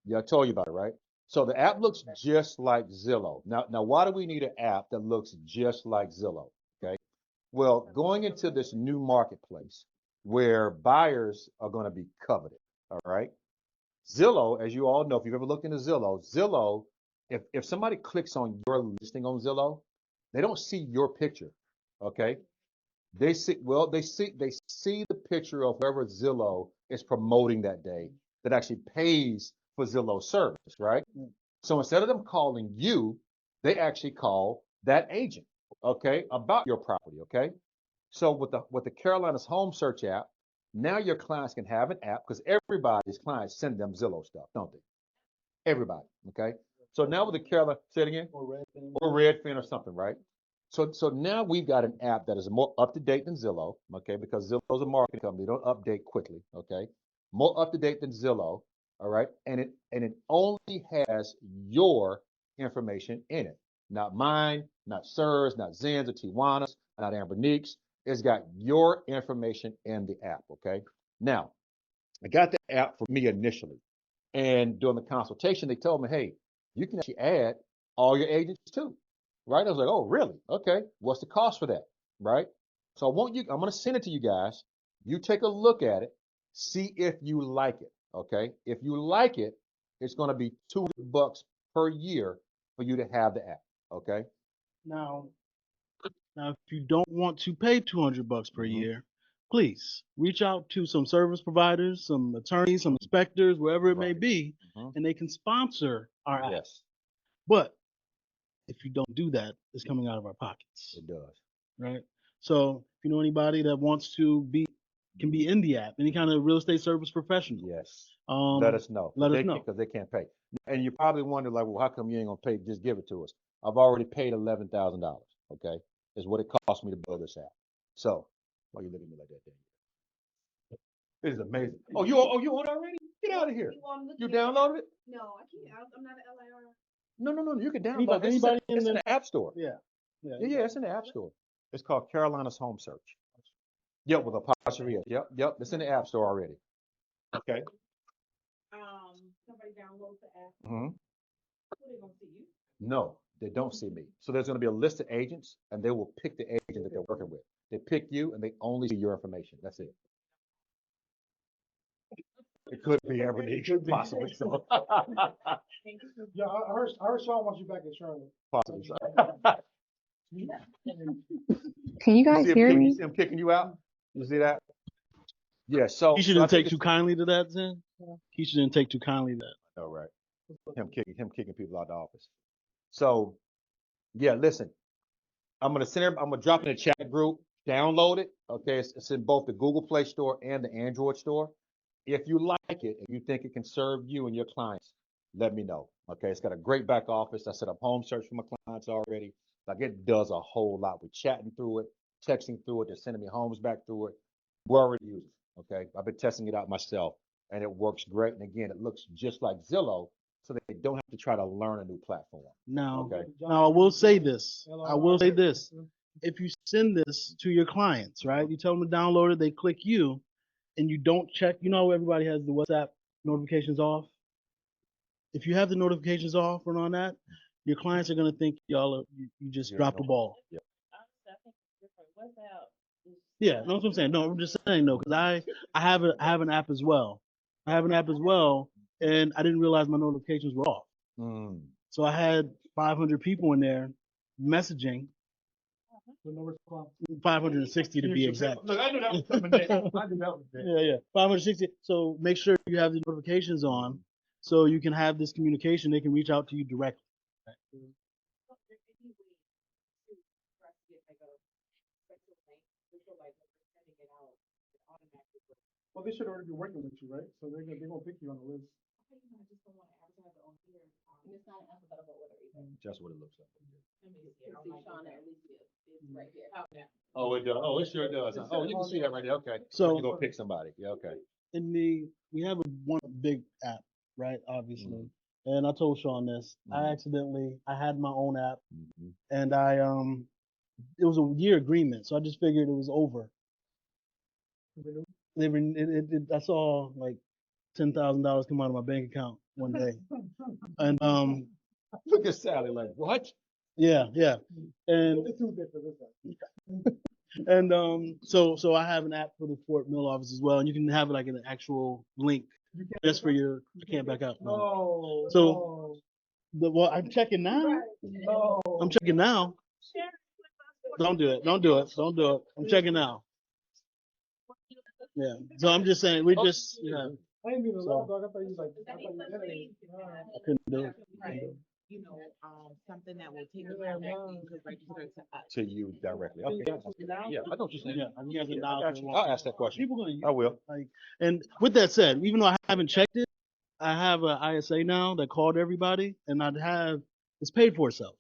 Yeah, I told you about it, right? So the app looks just like Zillow. Now, why do we need an app that looks just like Zillow? Okay. Well, going into this new marketplace where buyers are going to be coveted, all right? Zillow, as you all know, if you've ever looked into Zillow, if somebody clicks on your listing on Zillow, they don't see your picture, okay? They see the picture of whoever Zillow is promoting that day that actually pays for Zillow service, right? So instead of them calling you, they actually call that agent, okay, about your property, okay? So with the Carolinas Home Search app, now your clients can have an app because everybody's clients send them Zillow stuff, don't they? Everybody, okay? So now with the Carolina, say it again, or Redfin or something, right? So now we've got an app that is more up to date than Zillow, okay? Because Zillow's a marketing company, they don't update quickly, okay? More up to date than Zillow, all right? And it only has your information in it, not mine, not Sir's, not Zen's or Tijuana's, not Ambernique's. It's got your information in the app, okay? Now, I got the app for me initially. And during the consultation, they told me, hey, you can actually add all your agents too, right? I was like, oh, really? Okay. What's the cost for that, right? So I'm going to send it to you guys. You take a look at it, see if you like it, okay? If you like it, it's going to be $200 per year for you to have the app, okay? Now, if you don't want to pay $200 per year, please reach out to some service providers, some attorneys, some inspectors, wherever it may be, and they can sponsor our app. Yes, But if you don't do that, it's coming out of our pockets, it does. right? So if you know anybody that wants to can be in the app, any kind of real estate service professional, Yes. let Let us know. Let us know. Because they can't pay. And you probably wonder, like, well, how come you ain't gonna pay? Just give it to us. I've already paid $11,000. Okay, is what it cost me to build this app. So, why are you looking at me like that, Daniel? It is amazing. You on it already? Get out of here. You downloaded it? No, I can't. I'm not an LIR. No. You can download it. Anybody It's in the App Store. Yeah. Yeah, it's in the App Store. It's called Carolina's Home Search. Yep, with apostrophe. Yep. It's in the App Store already. Okay. Somebody downloads the app. Mm-hmm. Who they gonna see you? No, they don't see me. So there's going to be a list of agents, and they will pick the agent that they're working with. They pick you, and they only see your information. That's it. It could be every possibly so. Yeah, I heard Sean wants you back in Charlotte. Possibly so. Can you guys hear You me? see him kicking you out? You see that? Yeah. So He I shouldn't think take too kindly to that, Zen. He shouldn't take too kindly to that. all right. Him kicking people out of the office. So yeah, listen. I'm gonna drop in the chat group. Download it. Okay, it's in both the Google Play Store and the Android Store. If you like it and you think it can serve you and your clients, let me know. Okay, it's got a great back office. I set up home search for my clients already. Like it does a whole lot. We're chatting through it, texting through it. They're sending me homes back through it. We're already using it. Okay, I've been testing it out myself, and it works great. And again, it looks just like Zillow, so they don't have to try to learn a new platform. Now, Okay. now I will say this. If you send this to your clients, right? You tell them to download it, they click you, and you don't check. You know, everybody has the WhatsApp notifications off. If you have the notifications off and on that, your clients are gonna think you just dropped the ball. Yeah. Yeah, know what I'm saying? No, I'm just saying though, because I have an app as well. I have an app as well, and I didn't realize my notifications were off. So I had 500 people in there messaging. 560 to be exact. Look, I knew that was coming there. I knew that was there. Yeah. 560. So make sure you have the notifications on, so you can have this communication. They can reach out to you directly. Well, they should already be working with you, right? So they're gonna pick you on the list. And it's not in alphabetical order either. That's what it looks like. Shauna at least is right here. Oh, it does. Oh, it sure does. Huh? Oh, you can see that right there. Okay. So- you go pick somebody. Yeah. Okay. we have one big app, right? Obviously. And I told Sean this. I had my own app, and it was a year agreement, so I just figured it was over. I saw like $10,000 come out of my bank account one day, and Look at Sally like, what? yeah, and so I have an app for the Fort Mill office as well, and you can have it like an actual link just for your. I can't back up. No. So I'm checking now. I'm checking now. Don't do it. Don't do it. Don't do it. I'm checking now. Yeah. So I'm just saying we just I didn't mean to So- laugh, dog. I thought you was like, I I couldn't do it. You know, something that will take it directly to register to us. To you directly. Okay. Yeah, I know what you're saying. Yeah, you guys are Yeah, now I got you. I'll ask that question. People gonna I will. like, and with that said, even though I haven't checked it, I have a ISA now that called everybody, and it's paid for itself.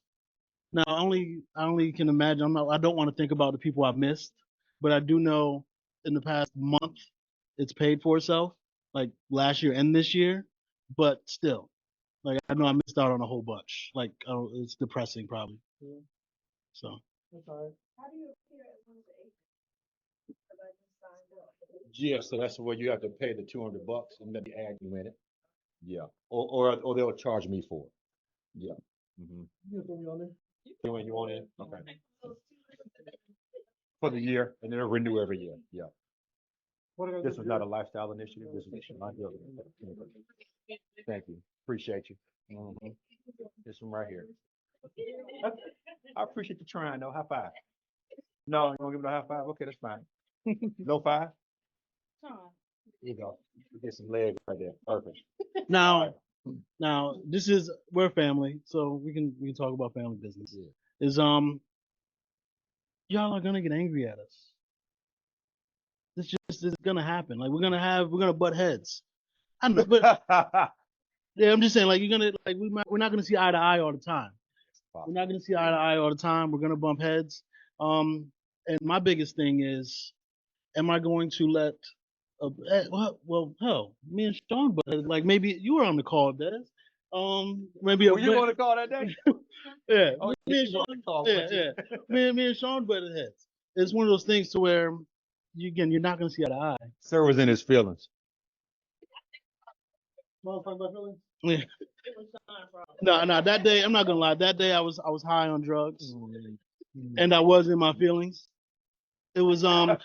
Now I only can imagine. I don't want to think about the people I've missed, but I do know in the past month it's paid for itself, like last year and this year. But still, like I know I missed out on a whole bunch. Like it's depressing probably. So. That's all right. Yeah, so that's where you have to pay the $200 and let me add you in it. Yeah. Or they'll charge me for it. Yeah. Mm-hmm. You can throw me on there. You want in? Okay. For the year, and then it'll renew every year. Yeah. What did I This do? is not a lifestyle initiative. This is my deal. Thank you. Appreciate you. This one right here. I appreciate you trying though. High five. No, you want to give it a high five? Okay, that's fine. No five? Here you go. You get some legs right there. Perfect. Now, we're a family, so we can talk about family business. Yeah. Is y'all are gonna get angry at us. This is gonna happen. Like we're gonna butt heads. I know, but yeah, I'm just saying, like we're not gonna see eye to eye all the time. We're not gonna see eye to eye all the time. We're gonna bump heads. And my biggest thing is, am I going to let well, hell, me and Sean, but like maybe you were on the call, Des. Maybe Were you on the call that day? yeah, Oh, me and you on Sean, the call, yeah, weren't you? yeah. Me and Sean butted heads. It's one of those things to where you're not gonna see eye to eye. Sir was in his feelings. Talking about feelings? Yeah. No, that day I'm not gonna lie. That day I was high on drugs, and I was in my feelings. It was do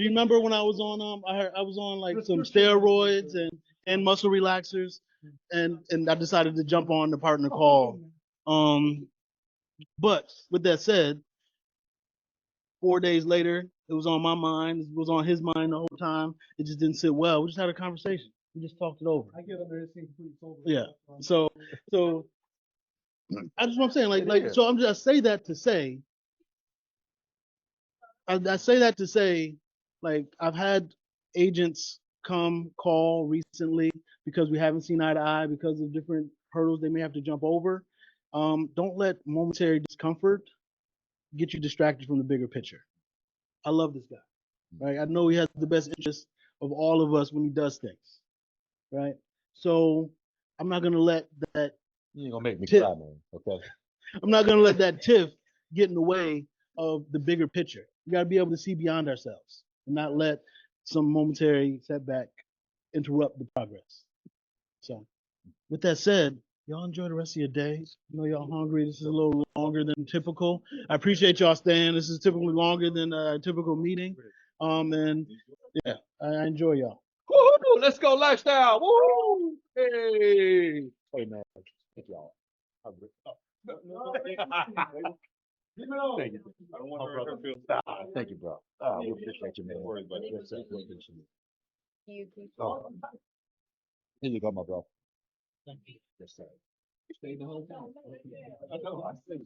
you remember when I was on I was on like some steroids and muscle relaxers, and I decided to jump on the partner call. But with that said, 4 days later, it was on my mind. It was on his mind the whole time. It just didn't sit well. We just had a conversation. We just talked it over. I get under his skin completely sober. Yeah. So I just what I'm saying, so I'm just say that to say. I say that to say, like, I've had agents call recently because we haven't seen eye to eye because of different hurdles they may have to jump over. Don't let momentary discomfort get you distracted from the bigger picture. I love this guy, right? I know he has the best interest of all of us when he does things, right? So I'm not gonna let that. You ain't gonna make me tip, cry, man. Okay. I'm not gonna let that tiff get in the way of the bigger picture. We gotta be able to see beyond ourselves and not let some momentary setback interrupt the progress. So, with that said, y'all enjoy the rest of your day. I know y'all hungry. This is a little longer than typical. I appreciate y'all staying. This is typically longer than a typical meeting. And yeah, I enjoy y'all. Woo-hoo, let's go lifestyle. Woo! Hey. Hey man. Thank y'all. Thank you. I don't want her to feel sad. Thank you, bro. We appreciate you, man. Yes, sir. We appreciate you. Oh. Here you go, my bro. Thank you. Yes, sir. Stay the whole time. I know, I see.